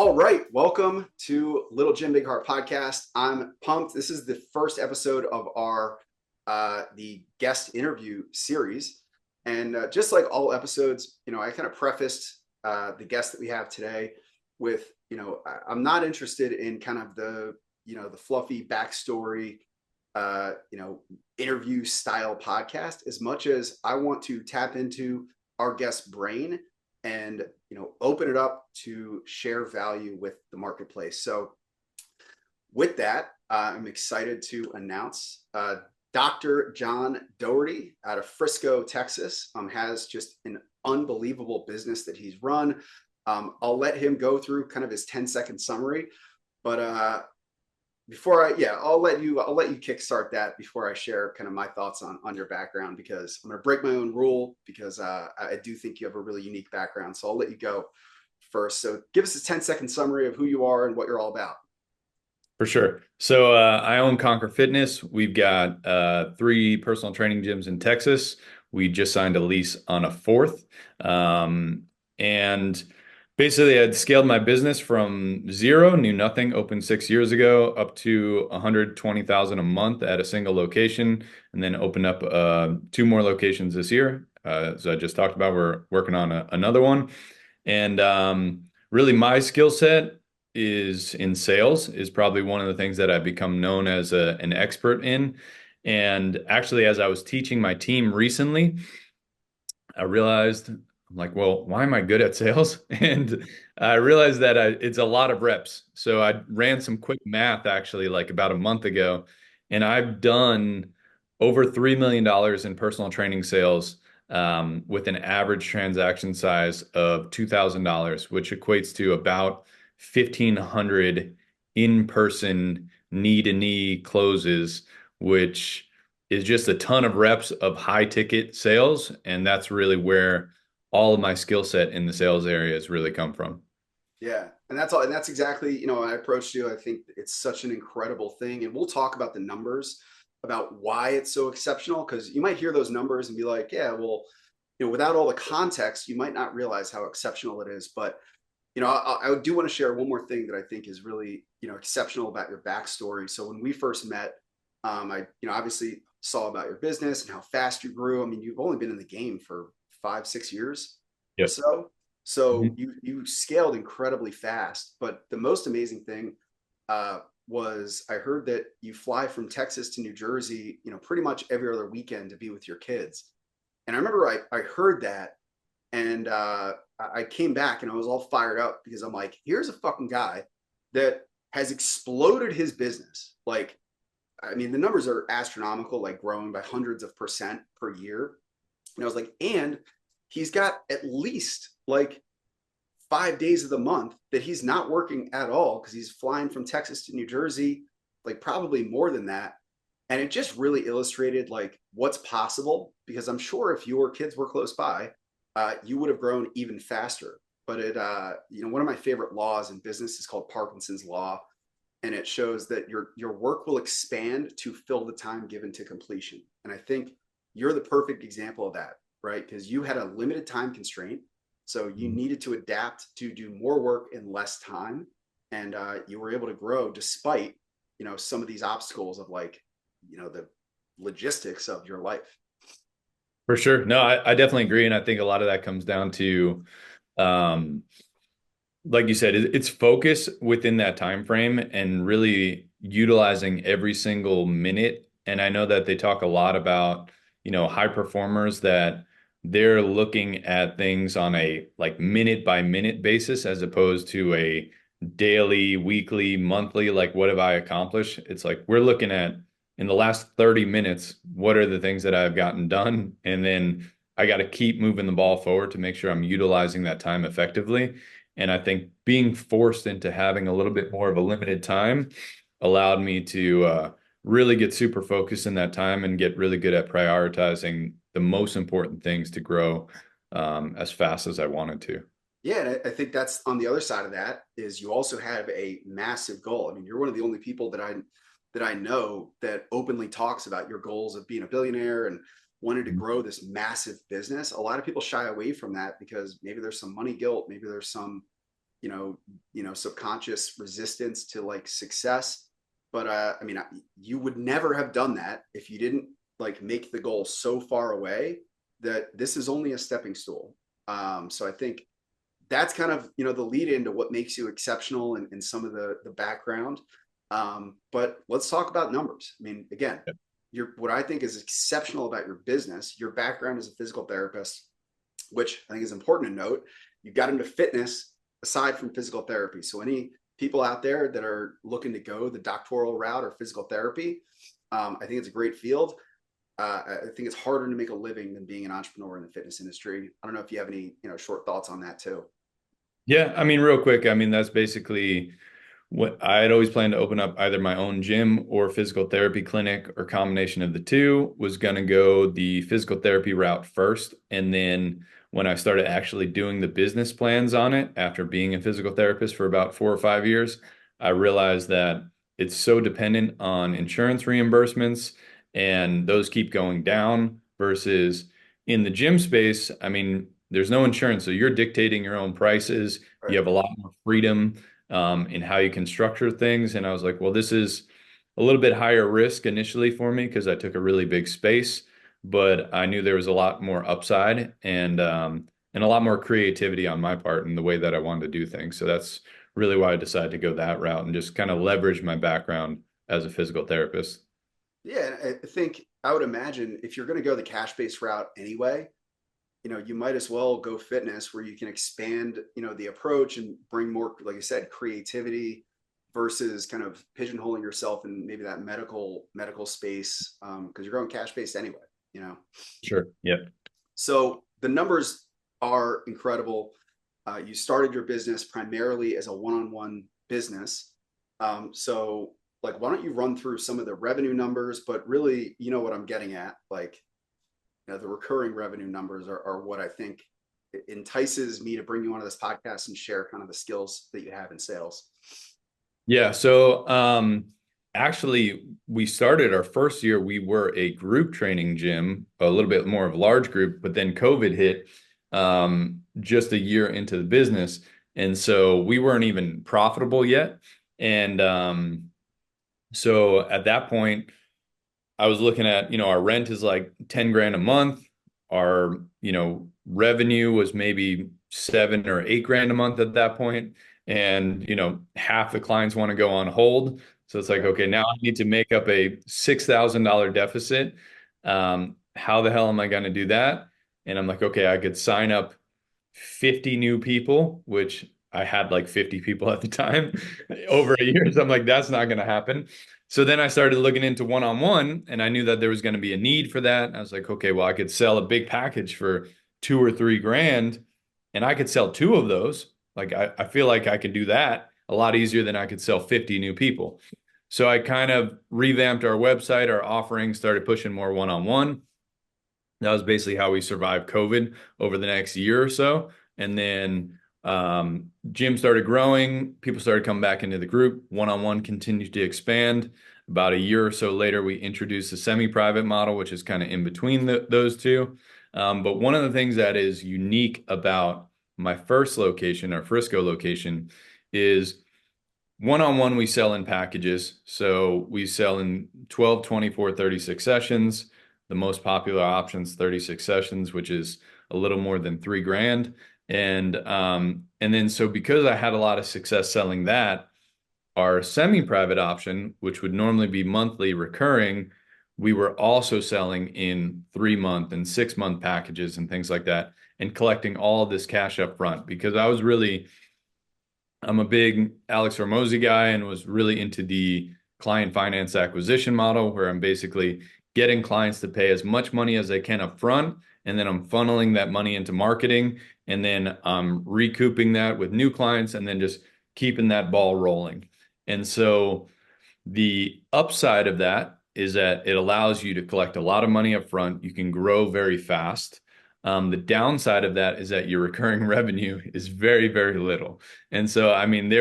All right, welcome to Little Jim Big Heart podcast. I'm pumped. This is the first episode of our the guest interview series, and just like all episodes, I kind of prefaced the guest that we have today with, I'm not interested in kind of the fluffy backstory, uh, you know, interview style podcast as much as I want to tap into our guest's brain and open it up to share value with the marketplace. So with that, I'm excited to announce Dr. John Dougherty out of Frisco, Texas, has just an unbelievable business that he's run. I'll let him go through kind of his 10-second summary, but I'll let you kickstart that before I share kind of my thoughts on your background, because I'm going to break my own rule because I do think you have a really unique background. So I'll let you go first. So give us a 10-second summary of who you are and what you're all about. For sure. So I own Conquer Fitness. We've got three personal training gyms in Texas. We just signed a lease on a fourth. And basically, I'd scaled my business from zero, knew nothing, opened 6 years ago, up to 120,000 a month at a single location, and then opened up two more locations this year. As I just talked about, we're working on another one. And really, my skill set is in sales, is probably one of the things that I've become known as an expert in. And actually, as I was teaching my team recently, I realized, I'm like, well, why am I good at sales? And I realized that it's a lot of reps. So I ran some quick math actually like about a month ago, and I've done over $3 million in personal training sales with an average transaction size of $2,000, which equates to about 1,500 in-person knee-to-knee closes, which is just a ton of reps of high ticket sales. And that's really where all of my skill set in the sales area has really come from. Yeah. And that's all. And that's exactly, when I approached you, I think it's such an incredible thing. And we'll talk about the numbers, about why it's so exceptional, because you might hear those numbers and be like, yeah, well, without all the context, you might not realize how exceptional it is. But I do want to share one more thing that I think is really, exceptional about your backstory. So when we first met, I, obviously saw about your business and how fast you grew. I mean, you've only been in the game for 5, 6 years or Yep. so. So Mhm. you scaled incredibly fast. But the most amazing thing was I heard that you fly from Texas to New Jersey, pretty much every other weekend to be with your kids. And I remember I heard that, and I came back and I was all fired up because I'm like, here's a fucking guy that has exploded his business. Like, I mean, the numbers are astronomical, like growing by hundreds of percent per year. And I was like, and he's got at least like 5 days of the month that he's not working at all because he's flying from Texas to New Jersey, like probably more than that. And it just really illustrated like what's possible, because I'm sure if your kids were close by, you would have grown even faster. But one of my favorite laws in business is called Parkinson's law, and it shows that your work will expand to fill the time given to completion. And I think you're the perfect example of that, right? Because you had a limited time constraint, so you needed to adapt to do more work in less time, and you were able to grow despite some of these obstacles of like the logistics of your life. For sure. No, I definitely agree. And I think a lot of that comes down to, um, like you said, it's focus within that time frame and really utilizing every single minute. And I know that they talk a lot about, high performers, that they're looking at things on a like minute by minute basis as opposed to a daily, weekly, monthly, like what have I accomplished? It's like we're looking at in the last 30 minutes, what are the things that I've gotten done? And then I got to keep moving the ball forward to make sure I'm utilizing that time effectively. And I think being forced into having a little bit more of a limited time allowed me to really get super focused in that time and get really good at prioritizing the most important things to grow as fast as I wanted to. Yeah, and I think that's on the other side of that is you also have a massive goal. I mean, you're one of the only people that I know that openly talks about your goals of being a billionaire and wanted to grow this massive business. A lot of people shy away from that because maybe there's some money guilt, maybe there's some you know, subconscious resistance to like success. But I mean, you would never have done that if you didn't like make the goal so far away that this is only a stepping stool. So I think that's kind of, the lead into what makes you exceptional and some of the background. But let's talk about numbers. I mean, again, what I think is exceptional about your business, your background as a physical therapist, which I think is important to note. You got into fitness aside from physical therapy. So any people out there that are looking to go the doctoral route or physical therapy, I think it's a great field. I think it's harder to make a living than being an entrepreneur in the fitness industry. I don't know if you have any, short thoughts on that too. Yeah, I mean, real quick, I mean, that's basically what I had always planned to open up either my own gym or physical therapy clinic or combination of the two. Was going to go the physical therapy route first. And then when I started actually doing the business plans on it after being a physical therapist for about 4 or 5 years, I realized that it's so dependent on insurance reimbursements and those keep going down versus in the gym space. I mean, there's no insurance, so you're dictating your own prices. You Right. have a lot more freedom in how you can structure things. And I was like, well, this is a little bit higher risk initially for me because I took a really big space, but I knew there was a lot more upside and a lot more creativity on my part in the way that I wanted to do things. So that's really why I decided to go that route and just kind of leverage my background as a physical therapist. Yeah, I think I would imagine if you're going to go the cash based route anyway, you might as well go fitness where you can expand, the approach and bring more, like I said, creativity versus kind of pigeonholing yourself in maybe that medical space because you're going cash based anyway. Sure. Yeah. So the numbers are incredible. You started your business primarily as a one-on-one business. So like, why don't you run through some of the revenue numbers, but really, what I'm getting at, like, the recurring revenue numbers are what I think entices me to bring you onto this podcast and share kind of the skills that you have in sales. Yeah, so actually we started our first year, we were a group training gym, a little bit more of a large group, but then COVID hit just a year into the business. And so we weren't even profitable yet. And so at that point, I was looking at, our rent is like 10 grand a month. Our, revenue was maybe 7 or 8 grand a month at that point. And, half the clients want to go on hold. So it's like, Right. okay, now I need to make up a $6,000 deficit. How the hell am I going to do that? And I'm like, okay, I could sign up 50 new people, which I had like 50 people at the time over a year. So I'm like, that's not going to happen. So then I started looking into one-on-one and I knew that there was going to be a need for that. I was like, okay, well, I could sell a big package for 2 or 3 grand and I could sell two of those. Like, I feel like I could do that a lot easier than I could sell 50 new people. So I kind of revamped our website, our offerings, started pushing more one-on-one. That was basically how we survived COVID over the next year or so. And then gym started growing. People started coming back into the group. One-on-one continued to expand. About a year or so later, we introduced the semi-private model, which is kind of in between those two. But one of the things that is unique about my first location, our Frisco location, is one-on-one we sell in packages. So we sell in 12, 24, 36 sessions. The most popular options, 36 sessions, which is a little more than 3 grand. And then so because I had a lot of success selling that, our semi-private option, which would normally be monthly recurring, we were also selling in 3 month and 6 month packages and things like that, and collecting all of this cash up front because I'm a big Alex Hormozy guy and was really into the client finance acquisition model where I'm basically getting clients to pay as much money as they can up front, and then I'm funneling that money into marketing, and then I'm recouping that with new clients, and then just keeping that ball rolling. And so the upside of that is that it allows you to collect a lot of money up front. You can grow very fast. The downside of that is that your recurring revenue is very, very little. And so, I mean,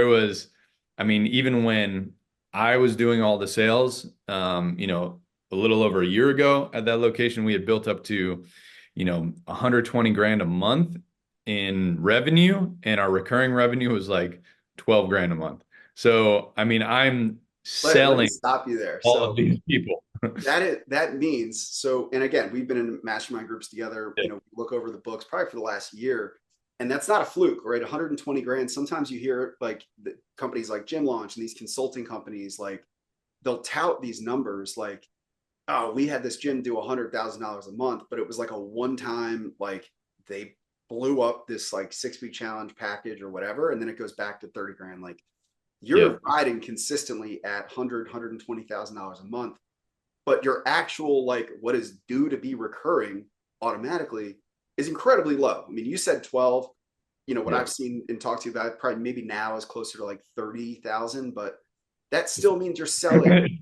even when I was doing all the sales, a little over a year ago at that location, we had built up to, 120 grand a month. in revenue, and our recurring revenue was like 12 grand a month. So, I mean, I'm Let me selling stop you there. all of So these people. that means so, and again, we've been in mastermind groups together, Yeah. look over the books probably for the last year, and that's not a fluke, right? 120 grand. Sometimes you hear like the companies like Gym Launch and these consulting companies, like they'll tout these numbers like, oh, we had this gym do $100,000 a month, but it was like a one time, like they blew up this like 6 week challenge package or whatever, and then it goes back to 30 grand. Like Yeah. you're riding consistently at 120,000 dollars a month, but your actual like what is due to be recurring automatically is incredibly low. I mean, you said 12. What Yeah. I've seen and talked to you about probably maybe now is closer to like 30,000, but that still means you're selling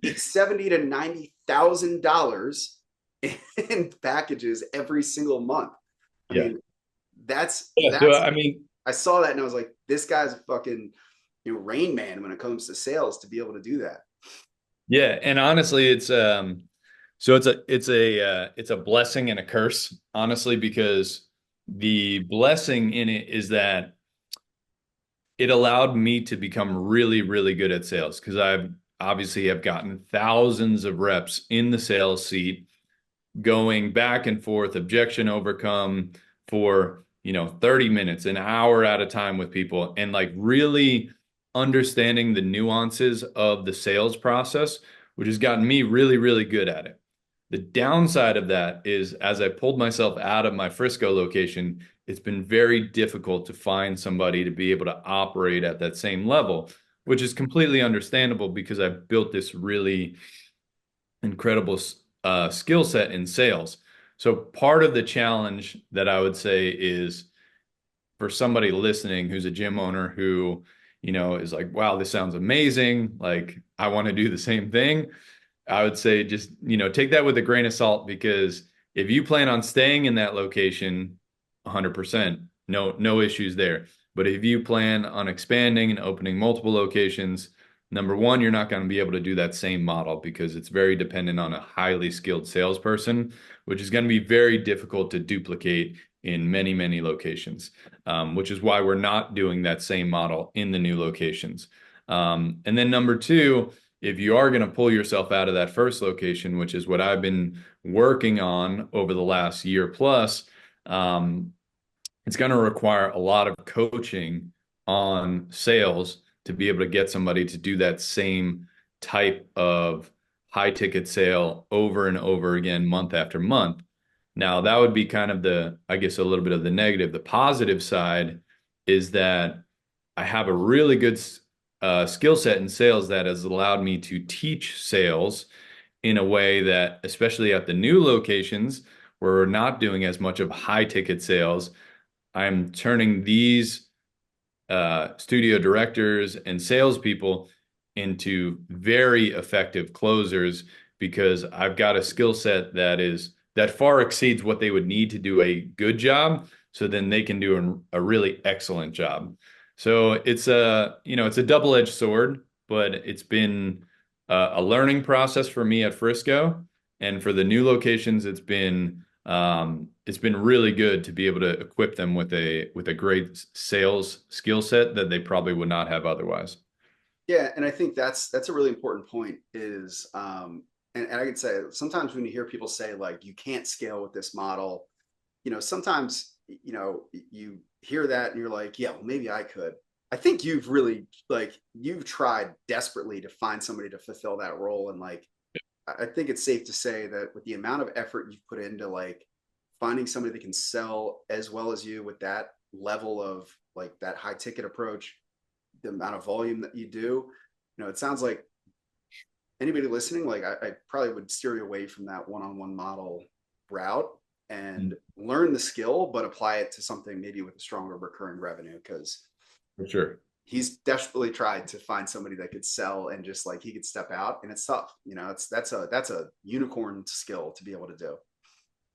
70 to $90,000 in packages every single month. I Yeah. mean, that's Yeah. So, that's I mean, I saw that and I was like, this guy's a fucking Rain Man when it comes to sales to be able to do that. yeah, and honestly, so it's a blessing and a curse, honestly, because the blessing in it is that it allowed me to become really, really good at sales because I've obviously have gotten thousands of reps in the sales seat, going back and forth, objection overcome for, 30 minutes, an hour at a time with people, and like really understanding the nuances of the sales process, which has gotten me really, really good at it. The downside of that is as I pulled myself out of my Frisco location, it's been very difficult to find somebody to be able to operate at that same level, which is completely understandable because I've built this really incredible skill set in sales. So part of the challenge that I would say is for somebody listening who's a gym owner who, is like, wow, this sounds amazing. Like, I want to do the same thing. I would say just, take that with a grain of salt because if you plan on staying in that location 100%, no issues there. But if you plan on expanding and opening multiple locations, number one, you're not going to be able to do that same model because it's very dependent on a highly skilled salesperson, which is going to be very difficult to duplicate in many, many locations, which is why we're not doing that same model in the new locations. And then number two, if you are going to pull yourself out of that first location, which is what I've been working on over the last year plus, it's going to require a lot of coaching on sales to be able to get somebody to do that same type of high ticket sale over and over again, month after month. Now, that would be kind of I guess, a little bit of the negative. The positive side is that I have a really good skill set in sales that has allowed me to teach sales in a way that, especially at the new locations where we're not doing as much of high ticket sales, I'm turning these studio directors and salespeople into very effective closers because I've got a skill set that far exceeds what they would need to do a good job. So then they can do a really excellent job. So it's a double-edged sword, but it's been a learning process for me at Frisco, and for the new locations, it's been really good to be able to equip them with a great sales skill set that they probably would not have otherwise. Yeah, and I think that's a really important point is and I could say sometimes when you hear people say like you can't scale with this model, sometimes you hear that and you're like, yeah, well maybe I could. I think you've really like you've tried desperately to find somebody to fulfill that role, and like I think it's safe to say that with the amount of effort you've put into like finding somebody that can sell as well as you with that level of like that high ticket approach, the amount of volume that you do, it sounds like anybody listening, like I probably would steer you away from that one-on-one model route and Mm. learn the skill, but apply it to something maybe with a stronger recurring revenue because For sure. he's desperately tried to find somebody that could sell and just like he could step out, and it's tough. That's a unicorn skill to be able to do.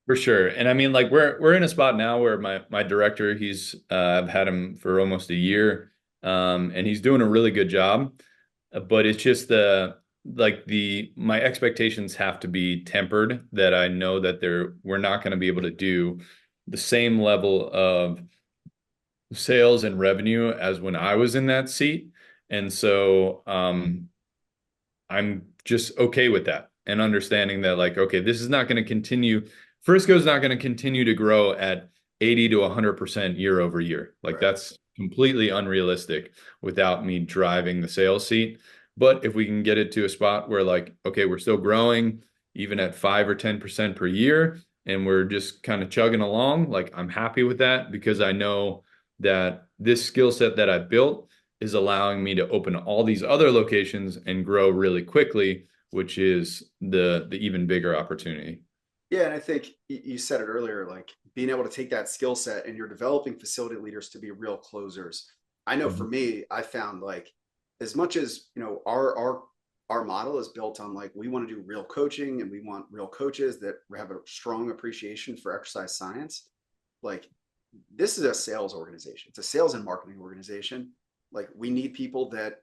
For sure. And I mean, like we're in a spot now where my director, I've had him for almost a year, and he's doing a really good job. But it's just my expectations have to be tempered that I know that we're not going to be able to do the same level of sales and revenue as when I was in that seat. And so I'm just okay with that and understanding that, like, okay, this is not going to continue. Frisco's not going to continue to grow at 80 to 100% year over year. Like, Right. that's completely unrealistic without me driving the sales seat. But if we can get it to a spot where, like, okay, we're still growing even at 5 or 10% per year, and we're just kind of chugging along, like, I'm happy with that because I know that this skill set that I built is allowing me to open all these other locations and grow really quickly, which is the even bigger opportunity. Yeah, and I think you said it earlier, like being able to take that skill set and you're developing facility leaders to be real closers. I know for Mhm. me, I found like as much as our model is built on like we want to do real coaching and we want real coaches that have a strong appreciation for exercise science. Like this is a sales organization. It's a sales and marketing organization. Like we need people that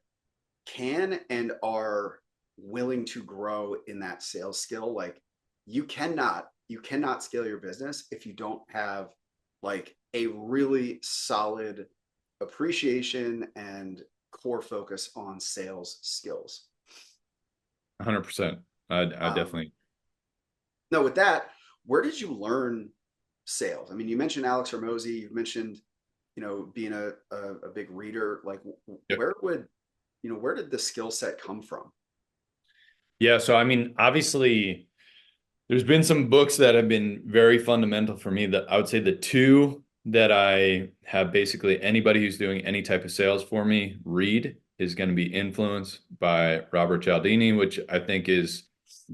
can and are willing to grow in that sales skill. Like you cannot scale your business if you don't have like a really solid appreciation and core focus on sales skills. 100%. I um, definitely. no, with that, where did you learn sales? I mean, you mentioned Alex Hermosi, you've mentioned being a big reader. Like Yep. where did the skill set come from? Yeah, so I mean, obviously, there's been some books that have been very fundamental for me. That I would say the two that I have basically anybody who's doing any type of sales for me read is going to be Influence by Robert Cialdini, which I think is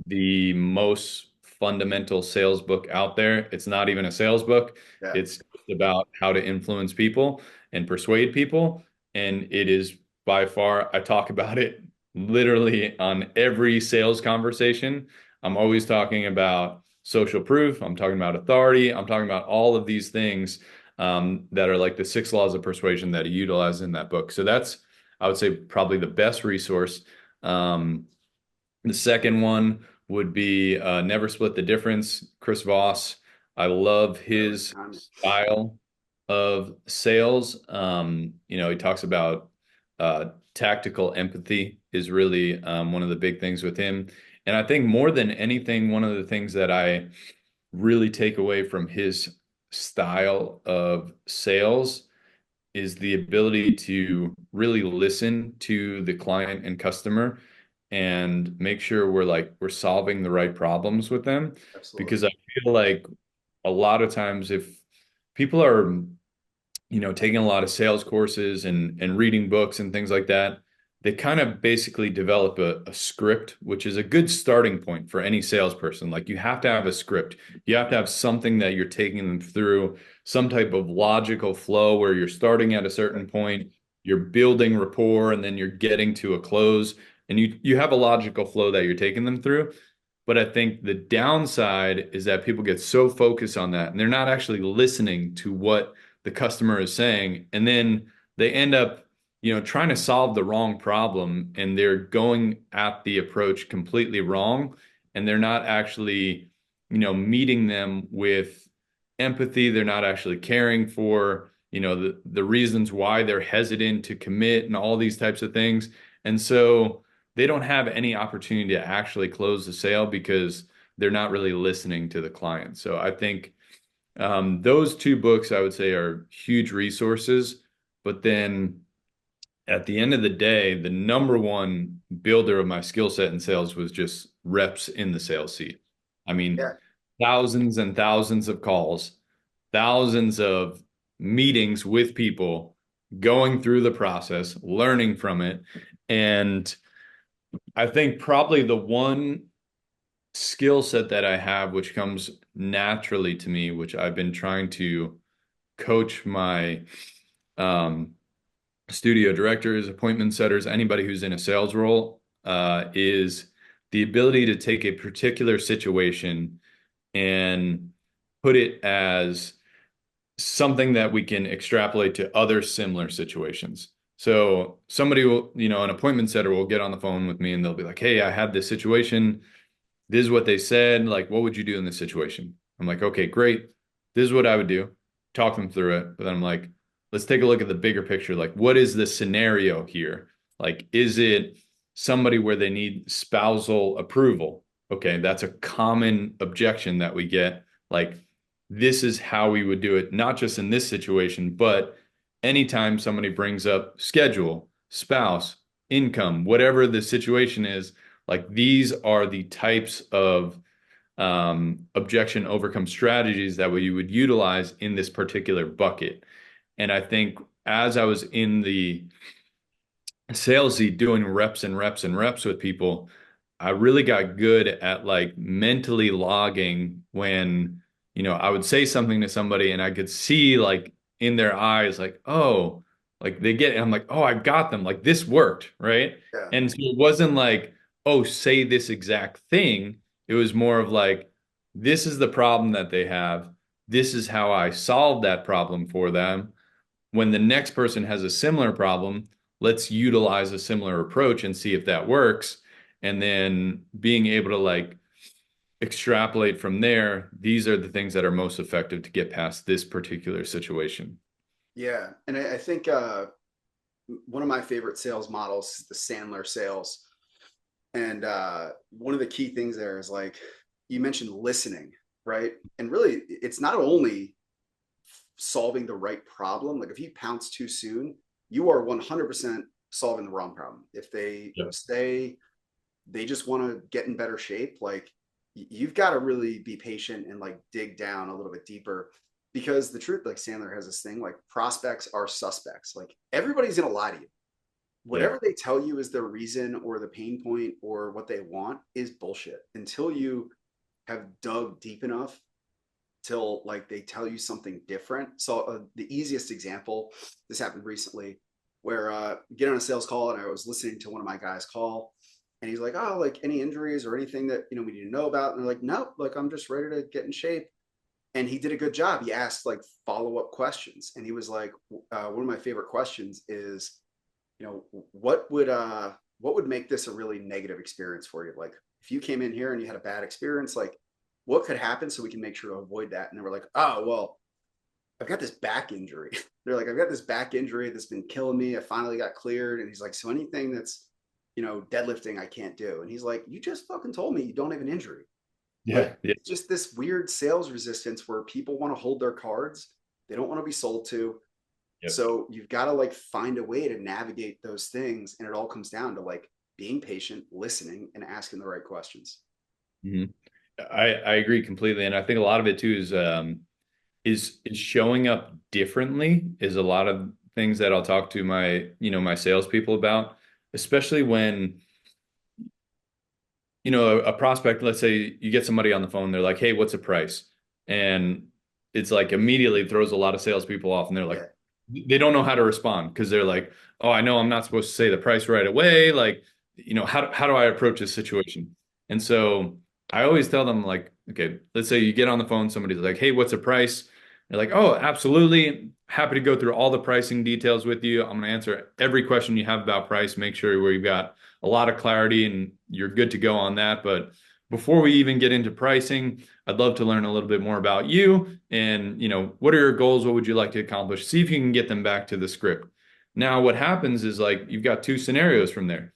the most fundamental sales book out there. It's not even a sales book. Yeah, It's just about how to influence people and persuade people. And it is by far, I talk about it literally on every sales conversation. I'm always talking about social proof. I'm talking about authority. I'm talking about all of these things that are like the six laws of persuasion that he utilized in that book. So that's, I would say, probably the best resource. Um, the second one would be Never Split the Difference, Chris Voss. I love really his behind me. style of sales. He talks about tactical empathy is really one of the big things with him. And I think more than anything, one of the things that I really take away from his style of sales is the ability to really listen to the client and customer and make sure we're solving the right problems with them. Absolutely. Because I feel like a lot of times if people are taking a lot of sales courses and reading books and things like that, they kind of basically develop a script, which is a good starting point for any salesperson. Like you have to have a script. You have to have something that you're taking them through, some type of logical flow where you're starting at a certain point, you're building rapport, and then you're getting to a close. And you have a logical flow that you're taking them through. But I think the downside is that people get so focused on that and they're not actually listening to what the customer is saying. And then they end up, trying to solve the wrong problem and they're going at the approach completely wrong. And they're not actually, meeting them with empathy. They're not actually caring for, the reasons why they're hesitant to commit and all these types of things. And so they don't have any opportunity to actually close the sale because they're not really listening to the client. So I think those two books I would say are huge resources. But then at the end of the day, the number one builder of my skill set in sales was just reps in the sales seat. I mean, Yeah. thousands and thousands of calls, thousands of meetings with people, going through the process, learning from it. And I think probably the one skill set that I have, which comes naturally to me, which I've been trying to coach my um, studio directors, appointment setters, anybody who's in a sales role, is the ability to take a particular situation and put it as something that we can extrapolate to other similar situations. So somebody will, an appointment setter will get on the phone with me and they'll be like, "Hey, I had this situation. This is what they said. Like, what would you do in this situation?" I'm like, "Okay, great. this is what I would do, talk them through it. But then I'm like, let's take a look at the bigger picture. Like, what is the scenario here? Like, is it somebody where they need spousal approval? Okay, that's a common objection that we get. Like, this is how we would do it, not just in this situation, but anytime somebody brings up schedule, spouse, income, whatever the situation is, like these are the types of objection overcome strategies that we would utilize in this particular bucket. And I think as I was in the salesy doing reps and reps and reps with people, I really got good at like mentally logging when, I would say something to somebody and I could see like in their eyes, like, oh, like they get, I'm like, oh, I got them. Like this worked, right? Yeah. And so it wasn't like, oh, say this exact thing. It was more of like, this is the problem that they have. This is how I solved that problem for them. When the next person has a similar problem, let's utilize a similar approach and see if that works. And then being able to like extrapolate from there, these are the things that are most effective to get past this particular situation. Yeah. And I think one of my favorite sales models is the Sandler sales. And one of the key things there is like you mentioned listening, right? And really, it's not only solving the right problem. Like if you pounce too soon, you are 100% solving the wrong problem. If they Yeah. stay, they just want to get in better shape. Like you've got to really be patient and like dig down a little bit deeper because the truth, like Sandler has this thing, like prospects are suspects. Like everybody's going to lie to you. Yeah. Whatever they tell you is their reason or the pain point or what they want is bullshit until you have dug deep enough till like they tell you something different. So the easiest example, this happened recently, where get on a sales call and I was listening to one of my guys call, and he's like, "Oh, like any injuries or anything that we need to know about?" And they're like, "Nope, like I'm just ready to get in shape." And he did a good job. He asked like follow up questions, and he was like, "One of my favorite questions is, what would make this a really negative experience for you? Like if you came in here and you had a bad experience, like what could happen so we can make sure to avoid that?" And they were like, "Oh, well, I've got this back injury." They're like, "I've got this back injury that's been killing me. I finally got cleared." And he's like, "So anything that's, deadlifting, I can't do." And he's like, "You just fucking told me you don't have an injury." Like, Yeah. Yeah. it's just this weird sales resistance where people want to hold their cards. They don't want to be sold to. Yep. So you've got to like find a way to navigate those things. And it all comes down to like being patient, listening, and asking the right questions. Mhm. I agree completely. And I think a lot of it too is showing up differently is a lot of things that I'll talk to my salespeople about, especially when a prospect, let's say you get somebody on the phone, they're like, hey, what's the price? And it's like immediately throws a lot of salespeople off and they're like, Yeah. they don't know how to respond because they're like, oh, I know I'm not supposed to say the price right away. Like, how do I approach this situation? And so I always tell them like, okay, let's say you get on the phone, somebody's like, hey, what's the price? They're like, oh, absolutely. Happy to go through all the pricing details with you. I'm going to answer every question you have about price, make sure we've got a lot of clarity and you're good to go on that. But before we even get into pricing, I'd love to learn a little bit more about you and, what are your goals? What would you like to accomplish? See if you can get them back to the script. Now, what happens is like you've got two scenarios from there.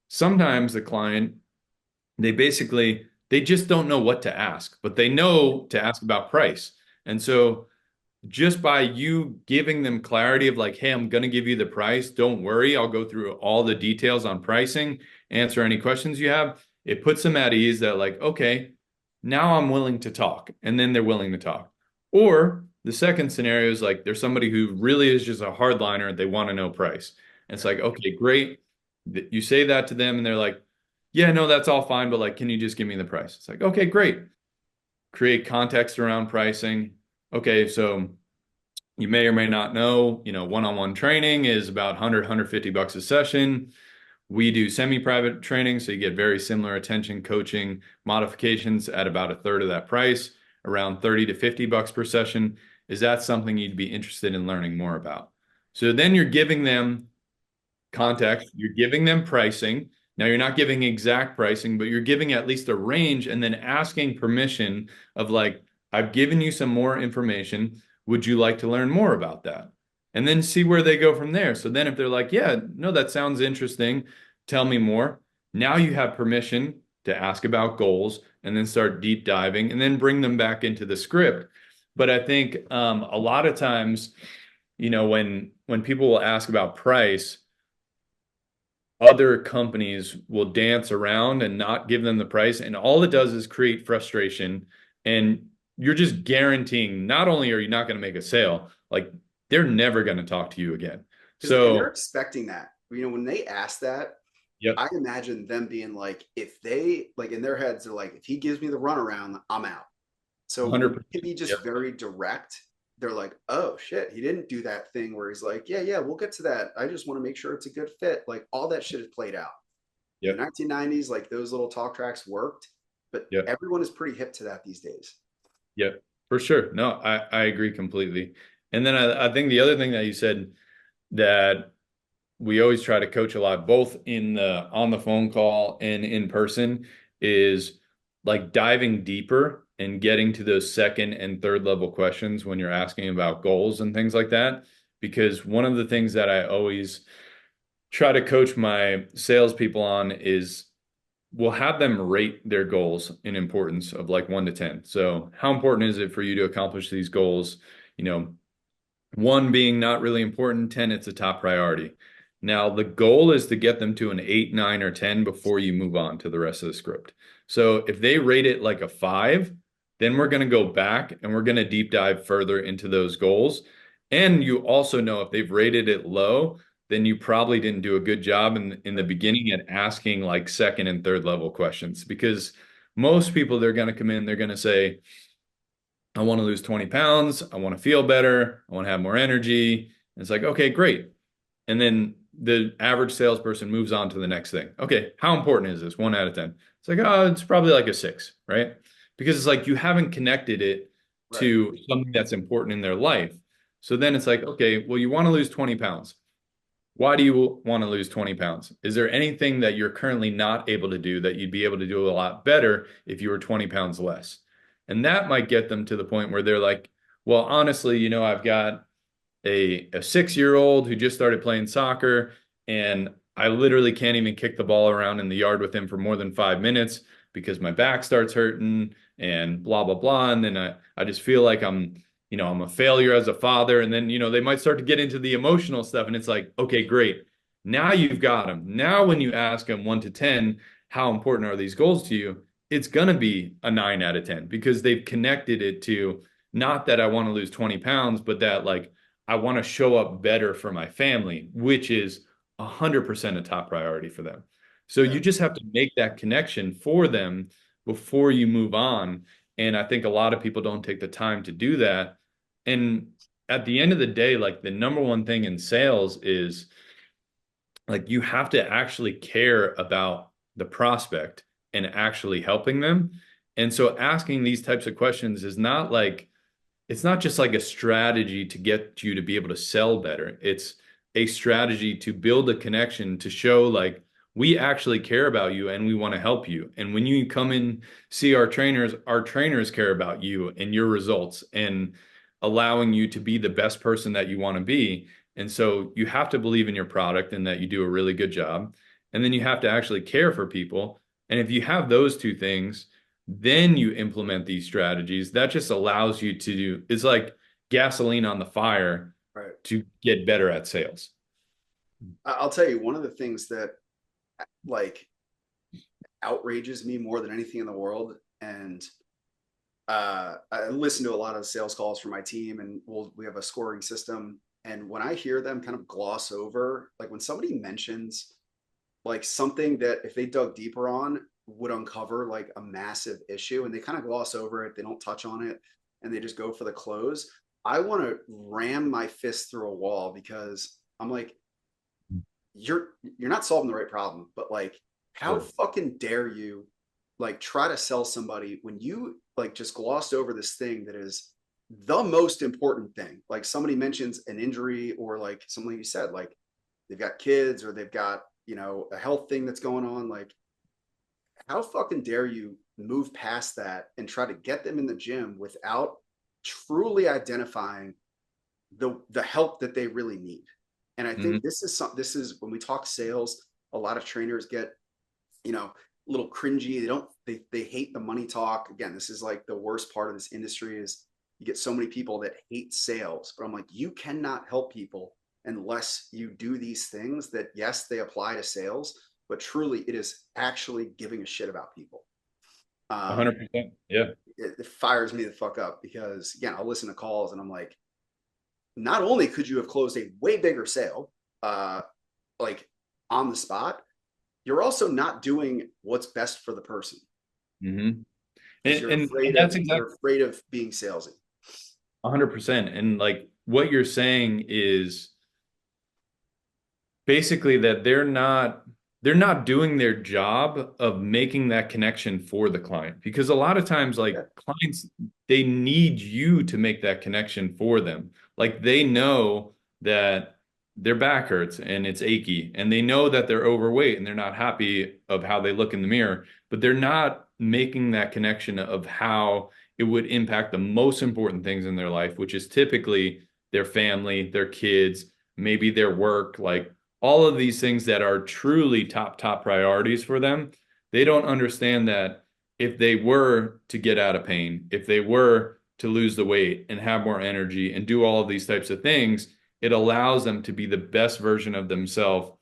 Sometimes the client, they just don't know what to ask, but they know to ask about price. And so just by you giving them clarity of like, hey, I'm going to give you the price. Don't worry. I'll go through all the details on pricing, answer any questions you have. It puts them at ease that like, okay, now I'm willing to talk. And then they're willing to talk. Or the second scenario is like, there's somebody who really is just a hardliner. They want to know price. And it's like, okay, great. You say that to them and they're like, yeah, no, that's all fine. But like, can you just give me the price? It's like, okay, great. Create context around pricing. Okay, so you may or may not know, one-on-one training is about 150 bucks a session. We do semi-private training, so you get very similar attention, coaching, modifications at about a third of that price, around 30 to 50 bucks per session. Is that something you'd be interested in learning more about? So then you're giving them context, you're giving them pricing. Now you're not giving exact pricing, but you're giving at least a range and then asking permission of like, I've given you some more information. Would you like to learn more about that? And then see where they go from there. So then if they're like, yeah, no, that sounds interesting. Tell me more. Now you have permission to ask about goals and then start deep diving and then bring them back into the script. But I think a lot of times, when people will ask about price, other companies will dance around and not give them the price. And all it does is create frustration. And you're just guaranteeing not only are you not going to make a sale, like they're never going to talk to you again. And they're So, expecting that. When they ask that, yep, I imagine them being like, if they like in their heads, they're like, if he gives me the runaround, I'm out. So when you 100%. can be Yep, just very direct, they're like, oh shit, he didn't do that thing where he's like, yeah, yeah, we'll get to that. I just want to make sure it's a good fit. Like all that shit is played out. In the yep, 1990s, like those little talk tracks worked, but yep, everyone is pretty hip to that these days. yep, for sure. No, I agree completely. And then I think the other thing that you said that we always try to coach a lot, both in the on the phone call and in person, is like diving deeper and getting to those second and third level questions when you're asking about goals and things like that. Because one of the things that I always try to coach my salespeople on is we'll have them rate their goals in importance of like 1 to 10. So, how important is it for you to accomplish these goals? You know, one being not really important, 10, it's a top priority. Now, the goal is to get them to an 8, 9, or 10 before you move on to the rest of the script. So if they rate it like a 5, then we're going to go back and we're going to deep dive further into those goals. And you also know if they've rated it low, then you probably didn't do a good job in the beginning at asking like second and third level questions because most people, they're going to come in, they're going to say, I want to lose 20 pounds. I want to feel better. I want to have more energy. And it's like, okay, great. And then the average salesperson moves on to the next thing. Okay, how important is this? 1 out of 10. It's like, oh, it's probably like a 6, right? Because it's like you haven't connected it Right. to something that's important in their life. So then it's like, okay, well, you want to lose 20 pounds. Why do you want to lose 20 pounds? Is there anything that you're currently not able to do that you'd be able to do a lot better if you were 20 pounds less? And that might get them to the point where they're like, well, honestly, I've got a 6-year-old who just started playing soccer, and I literally can't even kick the ball around in the yard with him for more than 5 minutes because my back starts hurting and blah, blah, blah. And then I just feel like I'm a failure as a father. And then, they might start to get into the emotional stuff. And it's like, okay, great. Now you've got them. Now, when you ask them 1 to 10, how important are these goals to you? It's going to be a 9 out of 10 because they've connected it to not that I want to lose 20 pounds, but that like I want to show up better for my family, which is 100% a top priority for them. So Yeah. you just have to make that connection for them before you move on. And I think a lot of people don't take the time to do that. And at the end of the day, like the number one thing in sales is like you have to actually care about the prospect and actually helping them. And so asking these types of questions is not like it's not just like a strategy to get you to be able to sell better. It's a strategy to build a connection to show like we actually care about you and we want to help you. And when you come in, see our trainers care about you and your results and allowing you to be the best person that you want to be. And so you have to believe in your product and that you do a really good job. And then you have to actually care for people. And if you have those two things, then you implement these strategies. That just allows you to do, it's like gasoline on the fire Right. to get better at sales. I'll tell you one of the things that like outrages me more than anything in the world. And I listen to a lot of sales calls for my team, and we have a scoring system. And when I hear them kind of gloss over, like when somebody mentions like something that if they dug deeper on would uncover like a massive issue, and they kind of gloss over it, they don't touch on it, and they just go for the close. I want to ram my fist through a wall because I'm like, you're not solving the right problem, but like how Sure. fucking dare you like try to sell somebody when you like just glossed over this thing that is the most important thing. Like somebody mentions an injury or like something you said, like they've got kids or they've got, a health thing that's going on. Like how fucking dare you move past that and try to get them in the gym without truly identifying the help that they really need. And I Mhm. think this is when we talk sales, a lot of trainers get, you know, a little cringy. They hate the money talk. Again, this is like the worst part of this industry is you get so many people that hate sales. But I'm like, you cannot help people unless you do these things that, yes, they apply to sales, but truly it is actually giving a shit about people. Um, 100%. Yeah. it fires me the fuck up because again, I'll listen to calls and I'm like, not only could you have closed a way bigger sale, uh, like on the spot, you're also not doing what's best for the person hmm because and that's exactly you're afraid of being salesy. 100%. And like what you're saying is basically that they're not doing their job of making that connection for the client because a lot of times Yeah, like clients they need you to make that connection for them. Like they know that their back hurts and it's achy and they know that they're overweight and they're not happy of how they look in the mirror, but they're not making that connection of how it would impact the most important things in their life, which is typically their family, their kids, maybe their work, like all of these things that are truly top priorities for them. They don't understand that if they were to get out of pain, if they were to lose the weight and have more energy and do all of these types of things, it allows them to be the best version of themselves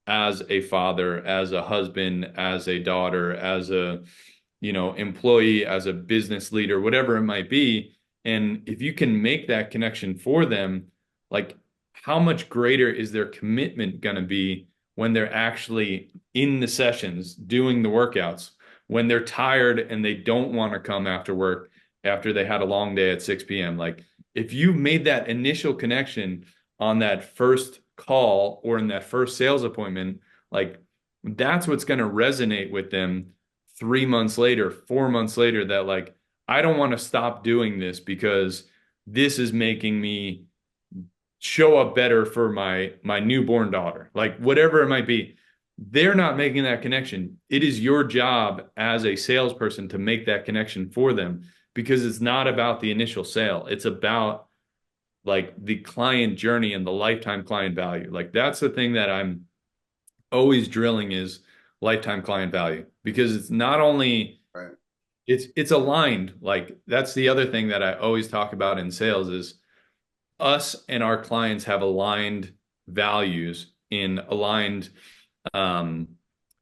as a father, as a husband, as a daughter, as a, employee, as a business leader, whatever it might be. And if you can make that connection for them, like how much greater is their commitment going to be when they're actually in the sessions doing the workouts, when they're tired and they don't want to come after work after they had a long day at 6 p.m. Like if you made that initial connection on that first call or in that first sales appointment, like that's what's going to resonate with them 3 months later, 4 months later, that like, I don't want to stop doing this because this is making me show up better for my newborn daughter, like whatever it might be. They're not making that connection. It is your job as a salesperson to make that connection for them because it's not about the initial sale. It's about like the client journey and the lifetime client value. Like that's the thing that I'm always drilling is lifetime client value because it's not only right. it's aligned. Like that's the other thing that I always talk about in sales is us and our clients have aligned values in aligned um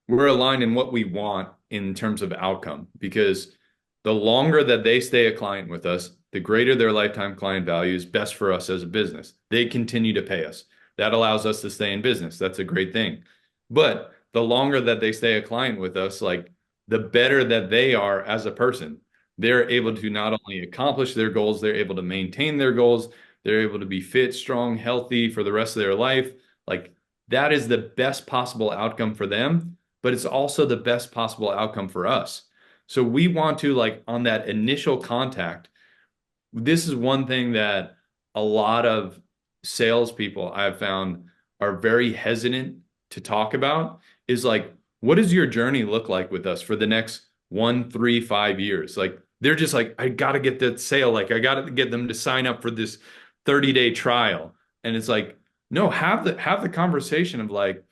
we're aligned in what we want in terms of outcome because the longer that they stay a client with us, the greater their lifetime client value is best for us as a business. They continue to pay us. That allows us to stay in business. That's a great thing. But the longer that they stay a client with us, like the better that they are as a person. They're able to not only accomplish their goals, they're able to maintain their goals, they're able to be fit, strong, healthy for the rest of their life. Like that is the best possible outcome for them, but it's also the best possible outcome for us. So we want to like on that initial contact, this is one thing that a lot of salespeople I've found are very hesitant to talk about is like, what does your journey look like with us for the next 1, 3, 5 years? Like, they're just like, I got to get that sale. Like, I got to get them to sign up for this 30-day trial. And it's like, no, have the conversation of like,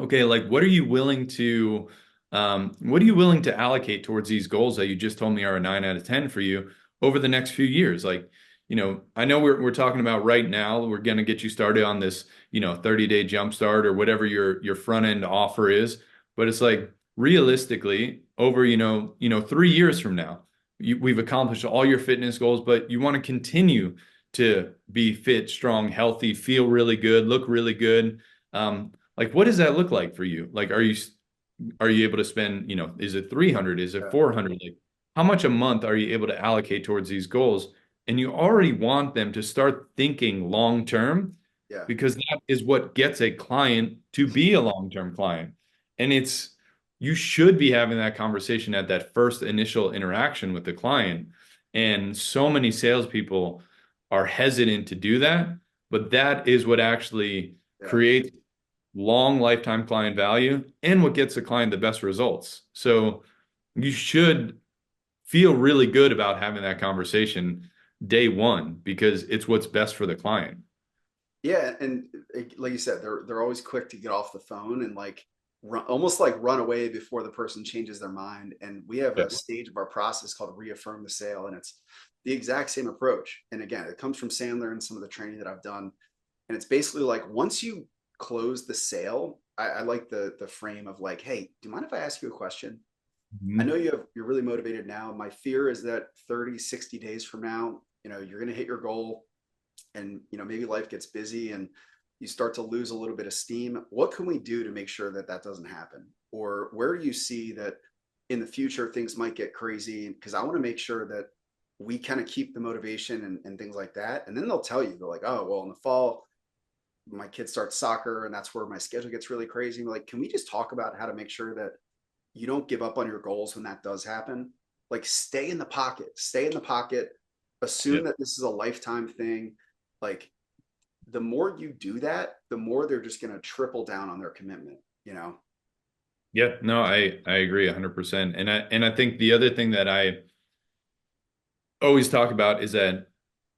okay, like what are you willing to allocate towards these goals that you just told me are a 9 out of 10 for you over the next few years? Like, I know we're talking about right now, we're going to get you started on this, 30-day jump start or whatever your front end offer is. But it's like realistically over, 3 years from now, we've accomplished all your fitness goals, but you want to continue to be fit, strong, healthy, feel really good, look really good. Like, what does that look like for you? Like, are you able to spend, is it 300? Is it Yeah, 400? Like, how much a month are you able to allocate towards these goals? And you already want them to start thinking long term yeah, because that is what gets a client to be a long-term client. And you should be having that conversation at that first initial interaction with the client. And so many salespeople are hesitant to do that, but that is what actually yeah. creates long lifetime client value and what gets the client the best results. So you should feel really good about having that conversation day one because it's what's best for the client. Yeah, and like you said, they're always quick to get off the phone and like almost like run away before the person changes their mind. And we have Yeah. a stage of our process called reaffirm the sale, and it's the exact same approach. And again, it comes from Sandler and some of the training that I've done. And it's basically like once you close the sale, I like the frame of like, hey, do you mind if I ask you a question? I know Mhm. you're really motivated now. My fear is that 30, 60 days from now, you're going to hit your goal and maybe life gets busy and you start to lose a little bit of steam. What can we do to make sure that that doesn't happen? Or where do you see that in the future things might get crazy? Because I want to make sure that we kind of keep the motivation and things like that. And then they'll tell you, they're like, oh, well, in the fall, my kid starts soccer and that's where my schedule gets really crazy. Like, can we just talk about how to make sure that you don't give up on your goals when that does happen? Like, stay in the pocket, Yeah. assume that this is a lifetime thing. Like, the more you do that, the more they're just going to triple down on their commitment, you know? Yeah, no, I agree 100%. And I think the other thing that I always talk about is that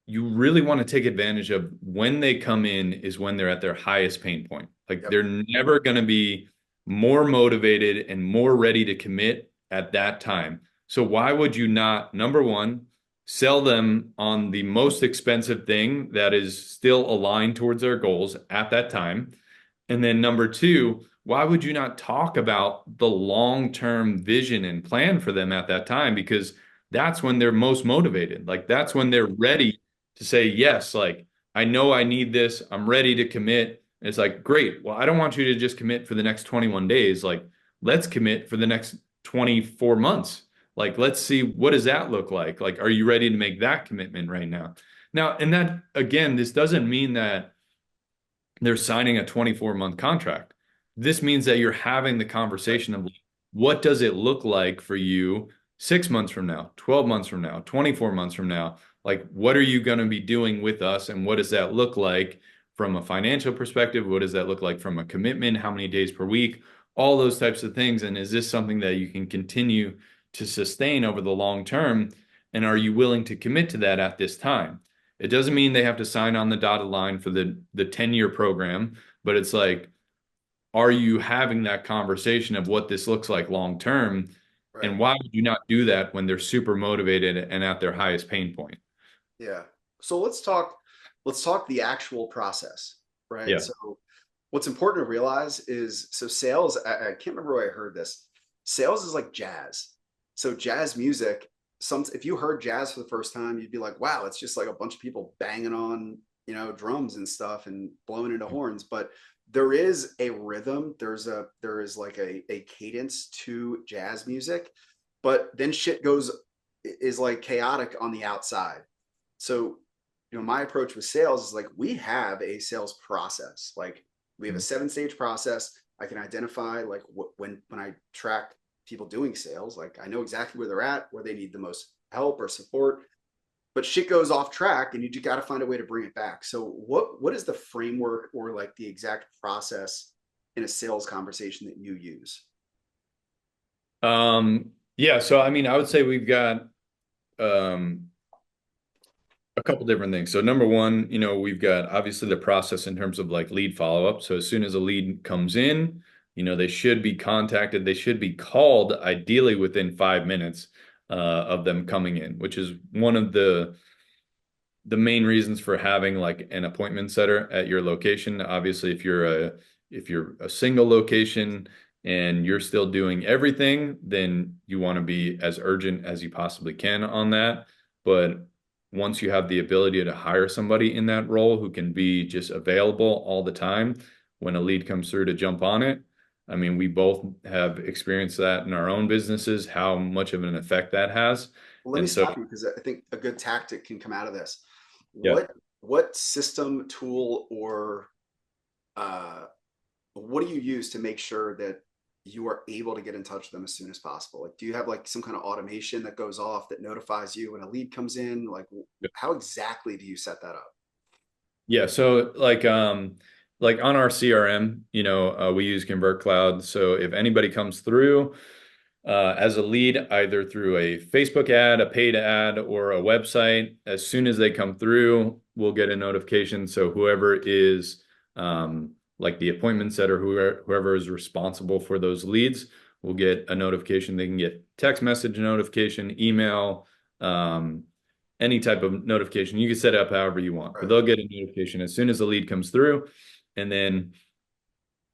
you really want to take advantage of when they come in is when they're at their highest pain point. Like Yep. they're never going to be more motivated and more ready to commit at that time. So why would you not, number one, sell them on the most expensive thing that is still aligned towards their goals at that time? And then number two, why would you not talk about the long-term vision and plan for them at that time? Because that's when they're most motivated. Like that's Right. when they're ready to say, yes, like I know I need this. I'm ready to commit. And it's like, great. Well, I don't want you to just commit for the next 21 days. Like, let's commit for the next 24 months. Like, let's see what does that look like? Like, are you ready to make that commitment right now? Now, and that again, this doesn't mean that they're signing a 24-month contract. This means that you're having the Right. conversation of what does it look like for you 6 months from now, 12 months from now, 24 months from now? Like, what are you going to be doing with us? And what does that look like from a financial perspective? What does that look like from a commitment? How many days per week? All those types of things. And is this something that you can continue to sustain over the long term? And are you willing to commit to that at this time? It doesn't mean they have to sign on the dotted line for the 10-year program, but it's like, are you having that conversation of what this looks like long term? Right. And why would you not do that when they're super motivated and at their highest pain point? Yeah. So let's talk the actual process, right? Yeah. So what's important to realize is so sales, I can't remember where I heard this. Sales is like jazz. So jazz music, if you heard jazz for the first time, you'd be like, wow, it's just like a bunch of people banging on, drums and stuff and blowing into horns. But there is a rhythm, there is like a cadence to jazz music, but then shit goes is like chaotic on the outside. So, my approach with sales is like we have a sales process. Like we have a 7 stage process. I can identify like when I track people doing sales, like I know exactly where they're at, where they need the most help or support. But shit goes off track, and you just got to find a way to bring it back. So, what is the framework or like the exact process in a sales conversation that you use? Yeah, so I mean, I would say we've got um a couple different things. So number one, we've got obviously the process in terms of like lead follow-up. So as soon as a lead comes in, they should be contacted. They should be called ideally within 5 minutes of them coming in, which is one of the main reasons for having like an appointment setter at your location. Obviously, if you're a single location and you're still doing everything, then you want to be as urgent as you possibly can on that. But once you have the ability to hire somebody in that role who can be just available all the time when a lead comes through to jump on it, I mean, we both have experienced that in our own businesses, how much of an effect that has. Well, let me And so, stop you because I think a good tactic can come out of this. yeah. What system, tool, or uh, what do you use to make sure that you are able to get in touch with them as soon as possible? Like, do you have like some kind of automation that goes off that notifies you when a lead comes in? Like, how exactly do you set that up? Yeah, so like on our CRM, we use Convert Cloud. So if anybody comes through, as a lead, either through a Facebook ad, a paid ad, or a website. As soon as they come through, we'll get a notification. So whoever is like the appointment setter, whoever is responsible for those leads will get a notification. They can get text message notification, email, any type of notification. You can set it up however you want, but Right. they'll get a notification as soon as the lead comes through. And then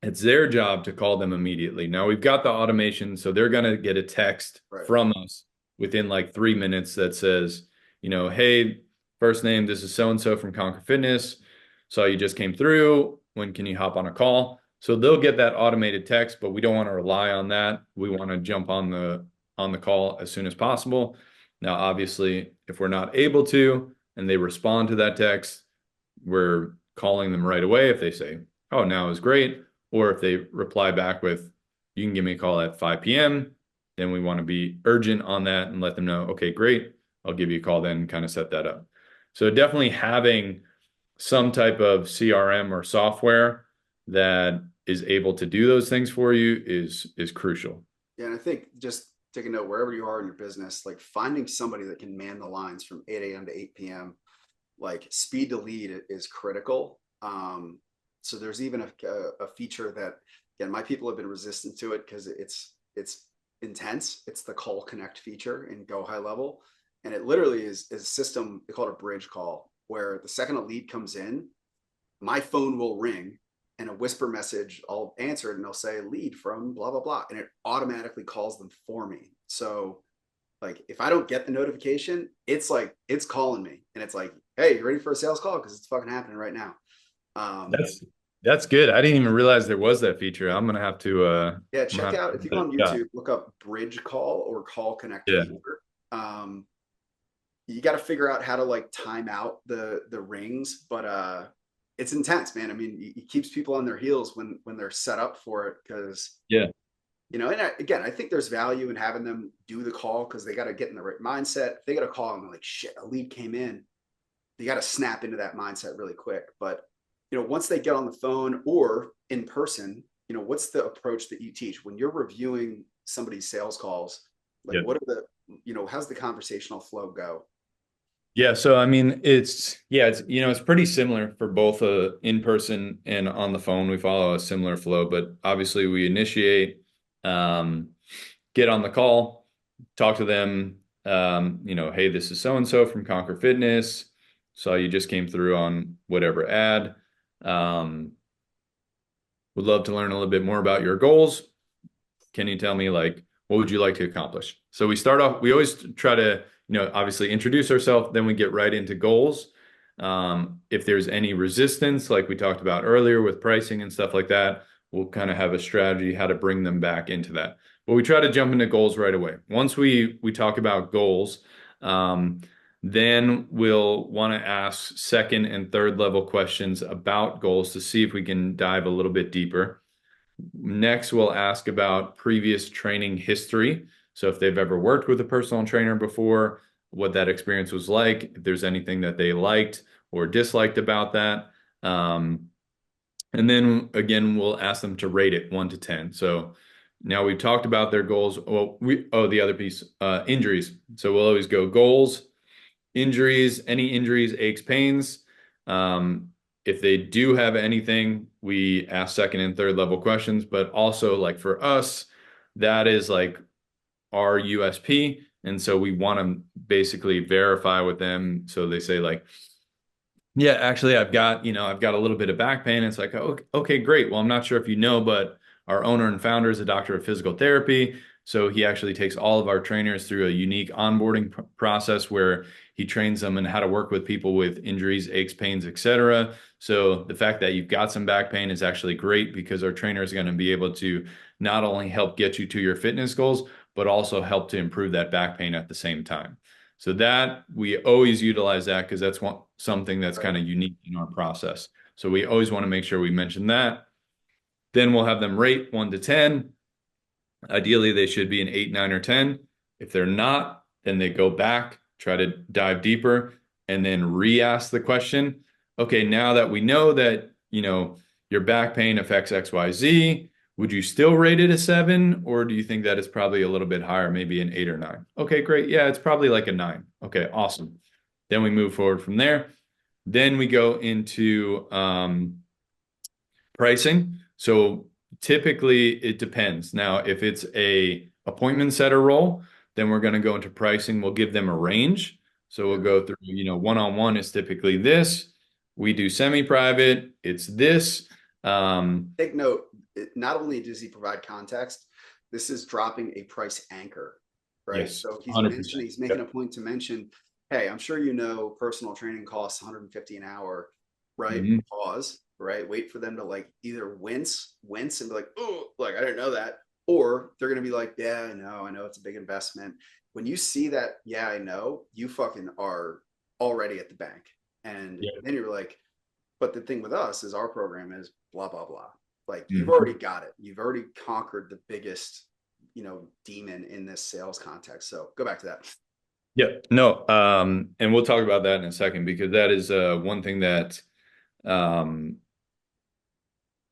it's their job to call them immediately. Now we've got the automation, so they're going to get a text Right. from us within like 3 minutes that says, hey, first name, this is so and so from Conquer Fitness. Saw you just came through. When can you hop on a call? So they'll get that automated text, but we don't want to rely on that. We want to jump on the call as soon as possible. Now, obviously, if we're not able to and they respond to that text, we're calling them right away if they say, "Oh, now is great." Or if they reply back with, "You can give me a call at 5 p.m." Then we want to be urgent on that and let them know, "Okay, great. I'll give you a call then," and kind of set that up. So definitely having some type of CRM or software that is able to do those things for you is crucial. Yeah, and I think just take a note wherever you are in your business, like finding somebody that can man the lines from 8 a.m. to 8 p.m. Like speed to lead is critical. So there's even a feature that, again, my people have been resistant to it because it's intense. It's the call connect feature in Go High Level, and it literally is a system. They call it a bridge call, where the second a lead comes in, my phone will ring and a whisper message, I'll answer it and they'll say lead from blah, blah, blah. And it automatically calls them for me. So like if I don't get the notification, it's like, it's calling me and it's like, hey, you ready for a sales call? Cause it's fucking happening right now. Um, That's that's good. I didn't even realize there was that feature. yeah, I'm gonna check have out, to if you give go that on a shot. YouTube, look up bridge call or call connect Yeah. feature. Um, you got to figure out how to like time out the rings, but it's intense, man. I mean, it keeps people on their heels when they're set up for it because Yeah. and again, I think there's value in having them do the call because they got to get in the right mindset. If they got a call and they're like, shit, a lead came in, you got to snap into that mindset really quick. But once they get on the phone or in person, what's the approach that you teach when you're reviewing somebody's sales calls? Like, Yeah. what are how's the conversational flow go? Yeah, so I mean, it's pretty similar for both in person and on the phone. We follow a similar flow, but obviously we initiate, um, get on the call, talk to them, hey, this is so and so from Conquer Fitness. Saw you just came through on whatever ad. Um, would love to learn a little bit more about your goals. Can you tell me like what would you like to accomplish? So we start off, we always try to, obviously introduce ourselves, then we get right into goals. If there's any resistance, like we talked about earlier with pricing and stuff like that, we'll kind of have a strategy how to bring them back into that. But we try to jump into goals right away. Once we talk about goals, then we'll want to ask second and third level questions about goals to see if we can dive a little bit deeper. Next, we'll ask about previous training history. So if they've ever worked with a personal trainer before, what that experience was like, if there's anything that they liked or disliked about that. And then again, we'll ask them to rate it 1 to 10. So now we've talked about their goals. Well, the other piece, injuries. So we'll always go goals, injuries, any injuries, aches, pains. If they do have anything, we ask second and third level questions. But also, like for us, that is like our USP. And so we want to basically verify with them. So they say, like, yeah, actually, I've got a little bit of back pain. It's like, "Oh, okay, great. Well, I'm not sure if you know, but our owner and founder is a doctor of physical therapy. So he actually takes all of our trainers through a unique onboarding process where he trains them in how to work with people with injuries, aches, pains, etc. So the fact that you've got some back pain is actually great because our trainer is going to be able to not only help get you to your fitness goals, but also help to improve that back pain at the same time. So that we always utilize that because that's something that's Right. kind of unique in our process. So we always want to make sure we mention that. Then we'll have them rate 1 to 10. Ideally, they should be an 8, 9, or 10. If they're not, then they go back, try to dive deeper, and then re-ask the question. Okay, now that we know that, your back pain affects XYZ, Would you still rate it a 7, or do you think that it's probably a little bit higher, maybe an 8 or 9? Okay, great. Yeah, it's probably like a 9. Okay, awesome. Then we move forward from there. Then we go into pricing. So typically it depends. Now, if it's a appointment setter role, then we're going to go into pricing. We'll give them a range. So we'll Yeah. go through, one-on-one is typically this. We do semi-private, it's this. Take note, not only does he provide context, this is dropping a price anchor, right? Yes, So100%. he's making a Yep. point to mention, hey, I'm sure you know personal training costs 150 an hour, right? Mhm. Pause, right? Wait for them to like either wince and be like, oh, like I didn't know that. Or they're gonna be like, yeah, I know it's a big investment. When you see that, yeah, I know, you fucking are already at the bank. And Yep. then you're like, but the thing with us is our program is blah, blah, blah. Like you've already Mhm. got it. You've already conquered the biggest, demon in this sales context. So go back to that. Yep. No, and we'll talk about that in a second because that is one thing that um,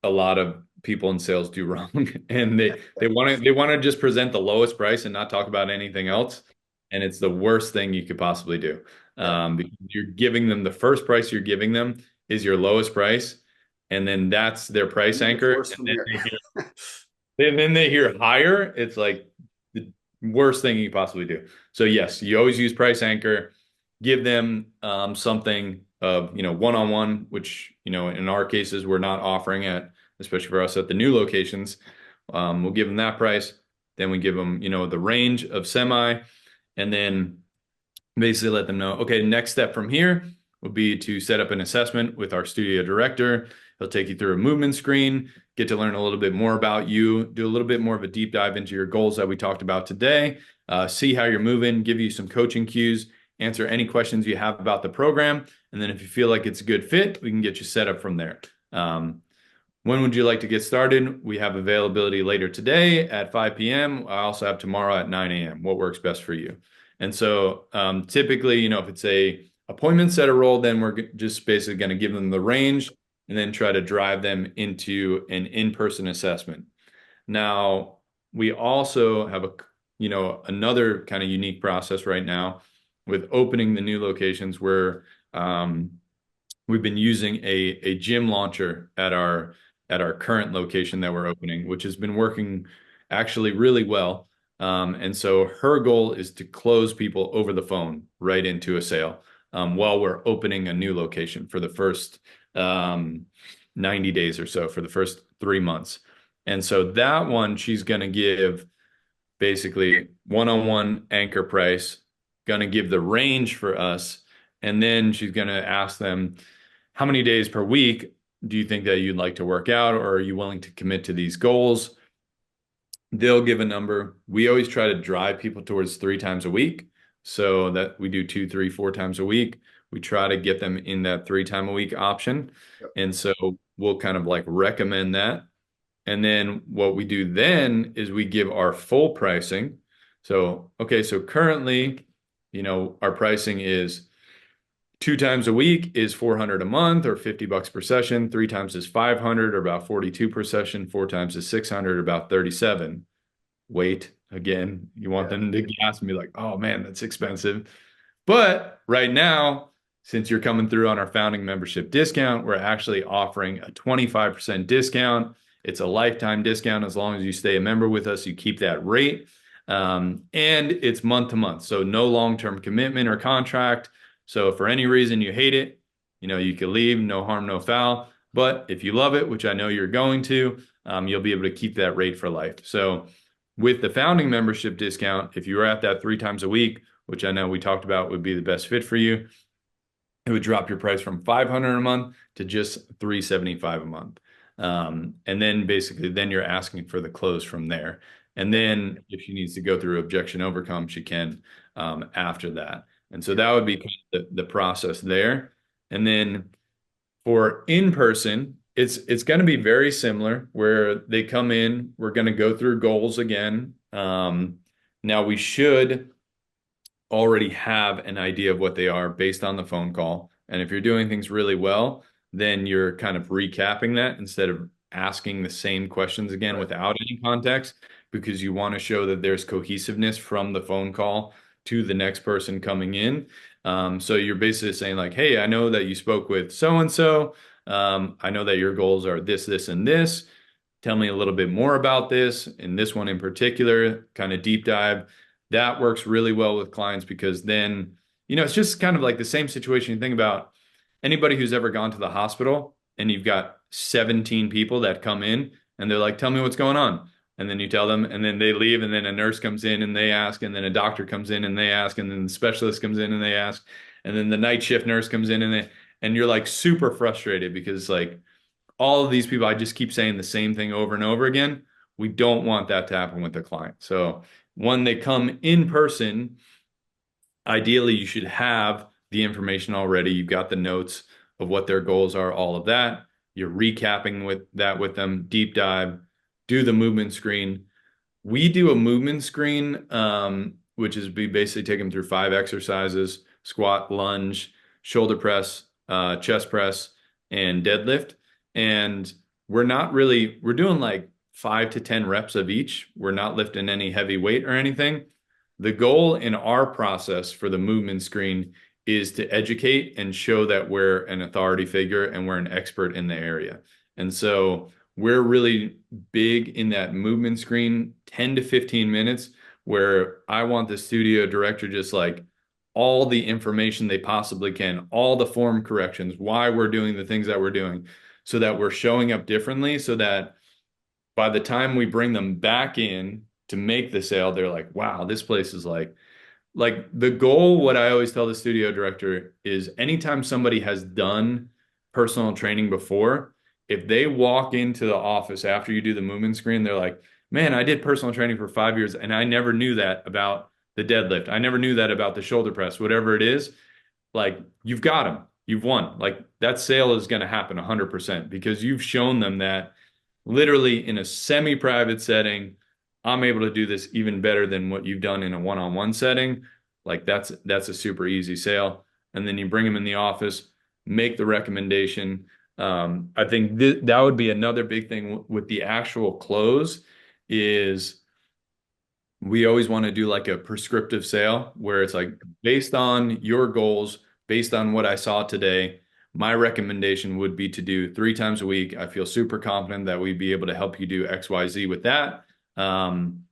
a lot of people in sales do wrong, and they want to just present the lowest price and not talk about anything Yep. else, and it's the worst thing you could possibly do, Yep. because you're giving them the first price you're giving them is your lowest price, and then that's their price And it gets anchor, worse and from then here. they hear higher. It's like the worst thing you can possibly do. So yes, you always use price anchor. Give them something of one-on-one, which in our cases we're not offering at, especially for us at the new locations. We'll give them that price. Then we give them the range of semi, and then basically let them know, okay, next step from here will be to set up an assessment with our studio director. He'll take you through a movement screen, get to learn a little bit more about you, do a little bit more of a deep dive into your goals that we talked about today, see how you're moving, give you some coaching cues, answer any questions you have about the program. And then if you feel like it's a good fit, we can get you set up from there. When would you like to get started? We have availability later today at 5 p.m. I also have tomorrow at 9 a.m. What works best for you? And so typically, if it's a appointment setter role, then we're just basically going to give them the range and then try to drive them into an in-person assessment. Now, we also have another kind of unique process right now with opening the new locations where we've been using a gym launcher at our current location that we're opening, which has been working actually really well. And so her goal is to close people over the phone right into a sale while we're opening a new location for the first 90 days or so, for the first 3 months. And so that one, she's going to give basically one-on-one anchor price, going to give the range for us, and then she's going to ask them, how many days per week do you think that you'd like to work out, or are you willing to commit to these goals? They'll give a number. We always try to drive people towards 3 times a week, so that we do 2, 3, 4 times a week. We try to get them in that 3 time a week option. Yep. And so we'll kind of like recommend that. And then what we do then is we give our full pricing. So, okay, so currently, our pricing is 2 times a week is 400 a month or $50 per session. 3 times is 500 or about 42 per session. 4 times is 600 or about 37. Wait, again, you want Yeah. them to gas and be like, oh man, that's expensive. But right now, since you're coming through on our founding membership discount, we're actually offering a 25% discount. It's a lifetime discount. As long as you stay a member with us, you keep that rate. And it's month to month. So no long-term commitment or contract. So if for any reason you hate it, you can leave, no harm, no foul. But if you love it, which I know you're going to, you'll be able to keep that rate for life. So with the founding membership discount, if you were at that 3 times a week, which I know we talked about would be the best fit for you, it would drop your price from 500 a month to just 375 a month. And then basically then you're asking for the close from there. And Yep. then if she needs to go through objection overcome, she can after that. And so Yep. that would be kind of the process there. And then for in person, it's going to be very similar where they come in, we're going to go through goals again. Now we should already have an idea of what they are based on the phone call. And if you're doing things really well, then you're kind of recapping that instead of asking the same questions again Right. without any context, because you want to show that there's cohesiveness from the phone call to the next person coming in. So you're basically saying like, hey, I know that you spoke with so and so. I know that your goals are this, this, and this. Tell me a little bit more about this, and this one in particular, kind of deep dive. That works really well with clients because then, it's just kind of like the same situation. You think about anybody who's ever gone to the hospital and you've got 17 people that come in and they're like, tell me what's going on. And then you tell them, and then they leave, and then a nurse comes in and they ask, and then a doctor comes in and they ask, and then the specialist comes in and they ask, and then the night shift nurse comes in and you're like super frustrated because like all of these people, I just keep saying the same thing over and over again. We don't want that to happen with the client. So when they come in person, ideally you should have the information already. You've got the notes of what their goals are, all of that. You're recapping with them, deep dive, do the movement screen. We do a movement screen, which is we basically take them through 5 exercises: squat, lunge, shoulder press, chest press, and deadlift. And we're doing like 5 to 10 reps of each. We're not lifting any heavy weight or anything. The goal in our process for the movement screen is to educate and show that we're an authority figure and we're an expert in the area. And so we're really big in that movement screen, 10 to 15 minutes, where I want the studio director just like all the information they possibly can, all the form corrections, why we're doing the things that we're doing, so that we're showing up differently, so that by the time we bring them back in to make the sale, they're like, wow, this place is like the goal, what I always tell the studio director is anytime somebody has done personal training before, if they walk into the office after you do the movement screen, they're like, man, I did personal training for 5 years and I never knew that about the deadlift. I never knew that about the shoulder press, whatever it is. Like you've got them, you've won. Like that sale is going to happen 100% because you've shown them that literally in a semi-private setting, I'm able to do this even better than what you've done in a one-on-one setting. Like that's a super easy sale. And then you bring them in the office, make the recommendation. I think that would be another big thing with the actual close is we always want to do like a prescriptive sale where it's like based on your goals, based on what I saw today, my recommendation would be to do 3 times a week. I feel super confident that we'd be able to help you do XYZ with that. Um,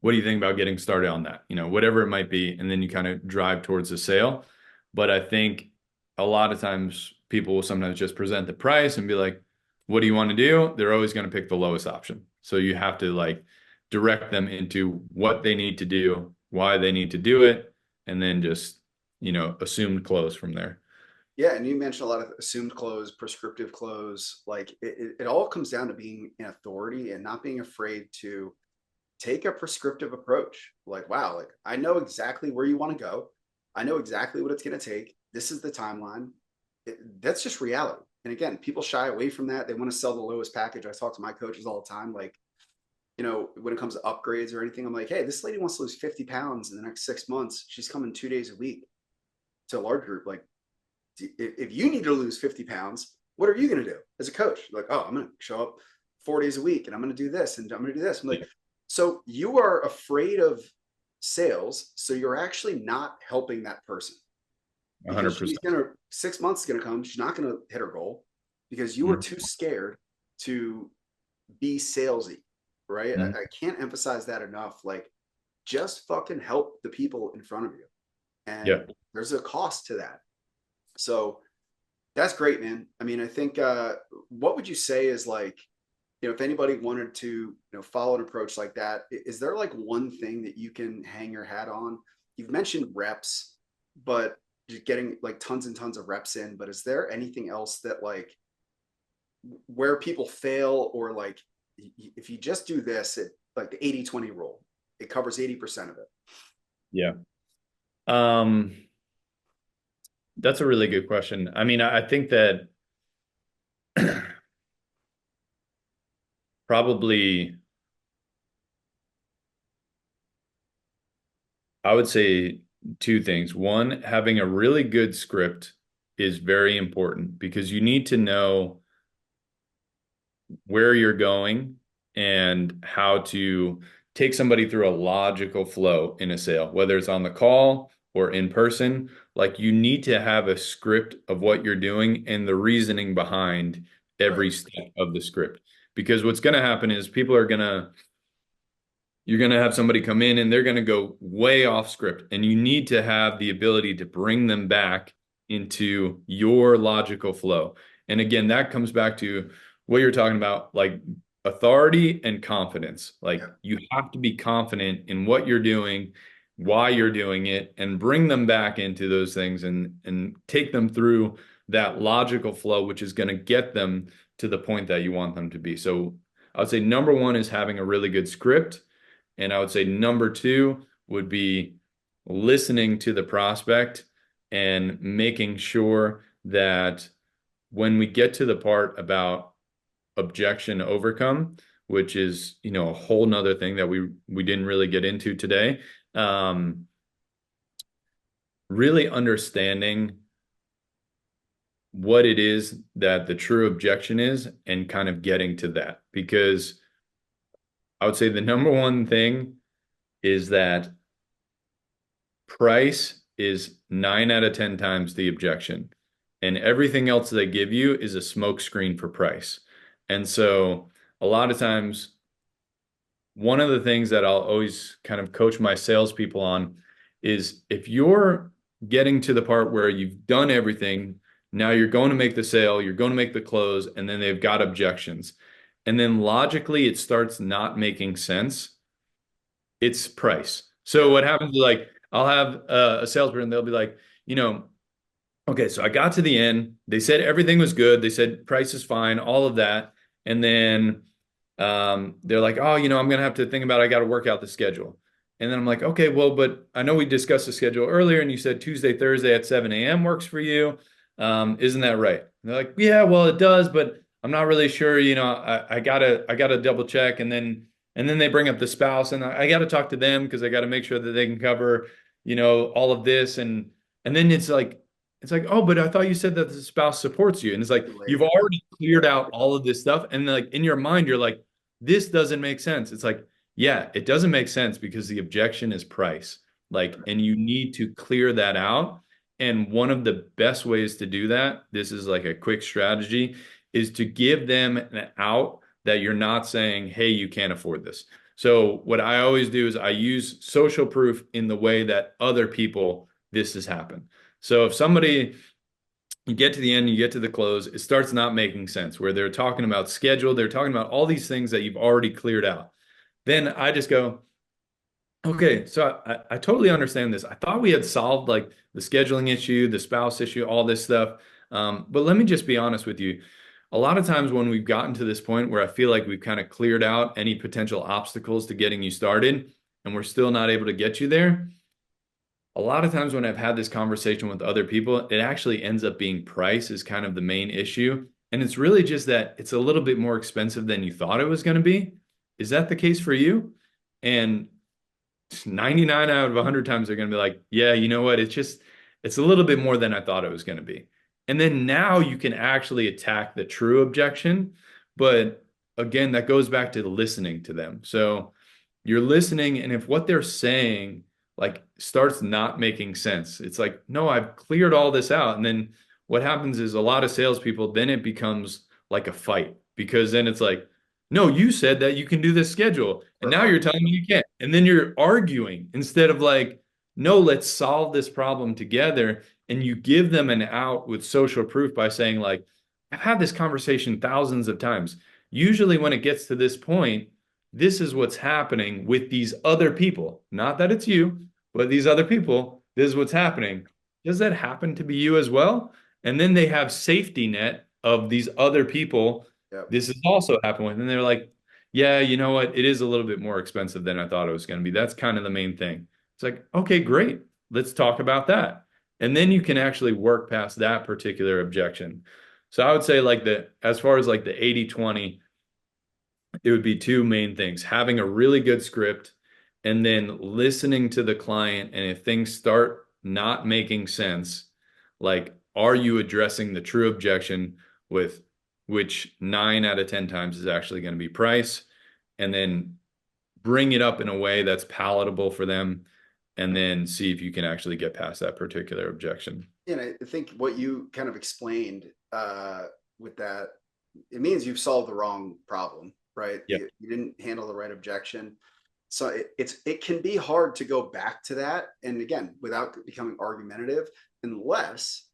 what do you think about getting started on that? Whatever it might be, and then you kind of drive towards the sale. But I think a lot of times people will sometimes just present the price and be like, what do you want to do? They're always going to pick the lowest option. So you have to like direct them into what they need to do, why they need to do it, and then just, assumed close from there. Yeah, and you mentioned a lot of assumed close, prescriptive close. Like it all comes down to being an authority and not being afraid to take a prescriptive approach. Like, wow, like I know exactly where you want to go. I know exactly what it's going to take. This is the timeline. That's just reality. And again, people shy away from that. They want to sell the lowest package. I talk to my coaches all the time. Like, when it comes to upgrades or anything, I'm like, hey, this lady wants to lose 50 pounds in the next 6 months. She's coming 2 days a week to a large group. Like, if you need to lose 50 pounds, what are you going to do as a coach? Like, oh, I'm going to show up 4 days a week and I'm going to do this and I'm going to do this. I'm like, so you are afraid of sales. So you're actually not helping that person because she's 100%. going to, 6 months is going to come. She's not going to hit her goal because you were too scared to be salesy, right? Mhm. I can't emphasize that enough. Like, just fucking help the people in front of you. Yeah. And there's a cost to that. So that's great, man. I mean, I think what would you say is like, if anybody wanted to, follow an approach like that, is there like one thing that you can hang your hat on? You've mentioned reps, but just getting like tons and tons of reps in, but is there anything else that like where people fail or like if you just do this, it like the 80-20 rule, it covers 80% of it. Yeah. Um, that's a really good question. I mean, I think that probably I would say 2 things. One, having a really good script is very important because you need to know where you're going and how to take somebody through a logical flow in a sale, whether it's on the call or in person. Like you need to have a script of what you're doing and the reasoning behind Right. every step of the script. Because what's going to happen is people are going to you're going to have somebody come in and they're going to go way off script. And you need to have the ability to bring them back into your logical flow. And again, that comes back to what you're talking about, like authority and confidence. Like Yep. you have to be confident in what you're doing, why you're doing it, and bring them back into those things and take them through that logical flow, which is going to get them to the point that you want them to be. So I would say number one is having a really good script. And I would say number two would be listening to the prospect and making sure that when we get to the part about objection overcome, which is, a whole nother thing that we didn't really get into today, um, really understanding what it is that the true objection is and kind of getting to that. Because I would say the number one thing is that price is 9 out of 10 times the objection. And everything else they give you is a smokescreen for price. And so a lot of times, one of the things that I'll always kind of coach my salespeople on is if you're getting to the part where you've done everything, now you're going to make the sale, you're going to make the close, and then they've got objections. And then logically, it starts not making sense. It's price. So Yep. what happens is like I'll have a salesperson, they'll be like, okay, so I got to the end. They said everything was good. They said price is fine, all of that. And then they're like, oh, I'm gonna have to think about it. I got to work out the schedule. And then I'm like, okay, well, but I know we discussed the schedule earlier, and you said Tuesday, Thursday at 7 a.m. works for you. Isn't that right? And they're like, yeah, well, it does, but I'm not really sure. I gotta double check. And then they bring up the spouse, and I gotta talk to them because I gotta make sure that they can cover, all of this. And then it's like, oh, but I thought you said that the spouse supports you. And it's like, Too you've late. already cleared out all of this stuff. And like in your mind, you're like, this doesn't make sense. It's like, yeah, it doesn't make sense because the objection is price. Like, and you need to clear that out. And one of the best ways to do that, this is like a quick strategy, is to give them an out that you're not saying, hey, you can't afford this. So what I always do is I use social proof in the way that other people this has happened. So if somebody you get to the end, you get to the close, it starts not making sense where they're talking about schedule, they're talking about all these things that you've already cleared out. Then I just go, okay, so I totally understand this. I thought we had solved like the scheduling issue, the spouse issue, all this stuff. But let me just be honest with you. A lot of times when we've gotten to this point where I feel like we've kind of cleared out any potential obstacles to getting you started and we're still not able to get you there, a lot of times when I've had this conversation with other people, it actually ends up being price is kind of the main issue. And it's really just that it's a little bit more expensive than you thought it was going to be. Is that the case for you? And 99 out of 100 times they're going to be like, yeah, you know what? It's a little bit more than I thought it was going to be. And then now you can actually attack the true objection. But again, that goes back to listening to them. So you're listening, and if what they're saying like starts not making sense, it's like, no, I've cleared all this out. And then what happens is a lot of salespeople, then it becomes like a fight because then it's like, no, you said that you can do this schedule, and We're now you're telling me you can't. And then you're arguing instead of like, no, let's solve this problem together. And you give them an out with social proof by saying, like, I've had this conversation thousands of times. Usually, when it gets to this point, this is what's happening with these other people. Not that it's you, but these other people, this is what's happening. Does that happen to be you as well? And then they have safety net of these other people Yep. this has also happened with. And they're like, yeah, you know what? It is a little bit more expensive than I thought it was going to be. That's kind of the main thing. It's like, okay, great. Let's talk about that. And then you can actually work past that particular objection. So I would say like as far as like the 80/20, it would be two main things, having a really good script and then listening to the client. And if things start not making sense, like, are you addressing the true objection with which 9 out of 10 times is actually going to be price, and then bring it up in a way that's palatable for them, and then see if you can actually get past that particular objection. And I think what you kind of explained with that, it means you've solved the wrong problem, right? Yeah. You didn't handle the right objection. So it can be hard to go back to that. And again, without becoming argumentative, unless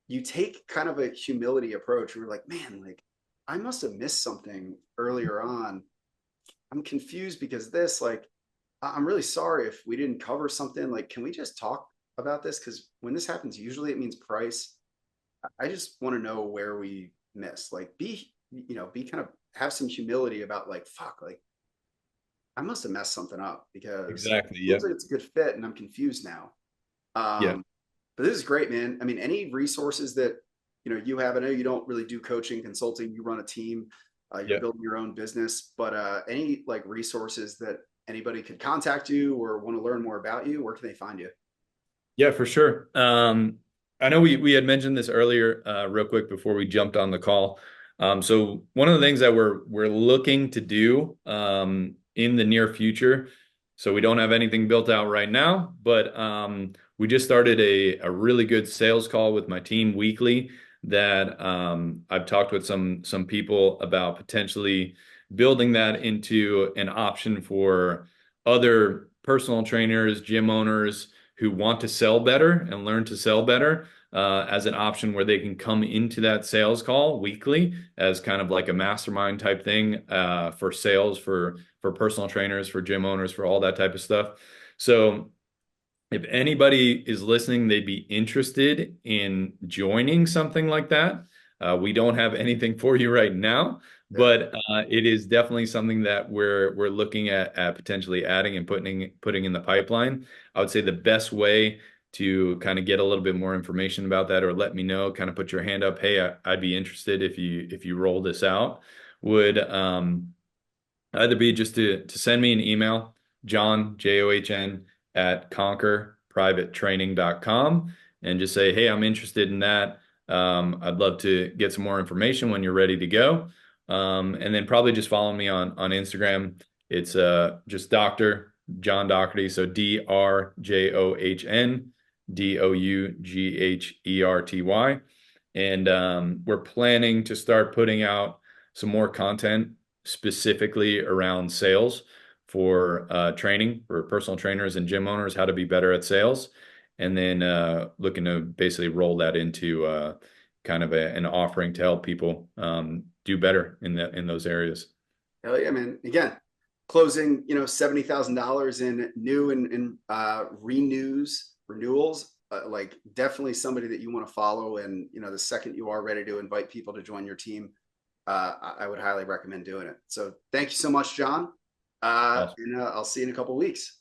you take kind of a humility approach. We're like, man, like I must have missed something earlier on. I'm confused because this, like, I'm really sorry if we didn't cover something. Like, can we just talk about this? Because when this happens, usually it means price. I just want to know where we missed. Like, be kind of have some humility about like, fuck, like I must have messed something up because Exactly. it looks Yep. like it's a good fit and I'm confused now. Yeah. But this is great, man. I mean, any resources that you have. I know you don't really do coaching, consulting. You run a team. You're Yeah. building your own business, but any like resources that anybody could contact you or want to learn more about you, where can they find you? Yeah, for sure. I know we had mentioned this earlier, real quick before we jumped on the call. So one of the things that we're looking to do in the near future, so we don't have anything built out right now, but we just started a really good sales call with my team weekly that I've talked with some people about potentially building that into an option for other personal trainers, gym owners who want to sell better and learn to sell better, as an option where they can come into that sales call weekly as kind of like a mastermind type thing, for sales, for personal trainers, for gym owners, for all that type of stuff. So if anybody is listening, they'd be interested in joining something like that. We don't have anything for you right now, Yeah. but it is definitely something that we're looking at potentially adding and putting in the pipeline. I would say the best way to kind of get a little bit more information about that, or let me know, kind of put your hand up, hey, I'd be interested if you roll this out, would either be just to send me an email, John, John, at conquerprivatetraining.com, and just say, hey, I'm interested in that. I'd love to get some more information when you're ready to go. And then probably just follow me on Instagram. It's just Dr. John Dougherty. So DrJohnDougherty. And we're planning to start putting out some more content specifically around sales for training for personal trainers and gym owners, how to be better at sales. And then looking to basically roll that into kind of an offering to help people do better in those areas. Hell yeah, man. Again, closing, $70,000 in new and renewals, like definitely somebody that you want to follow. And, the second you are ready to invite people to join your team, I would highly recommend doing it. So thank you so much, John. Awesome. And I'll see you in a couple of weeks.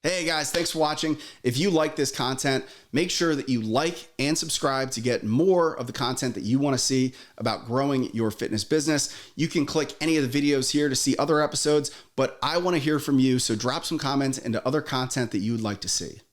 Hey guys, thanks for watching. If you like this content, make sure that you like and subscribe to get more of the content that you want to see about growing your fitness business. You can click any of the videos here to see other episodes, but I want to hear from you. So drop some comments into other content that you would like to see.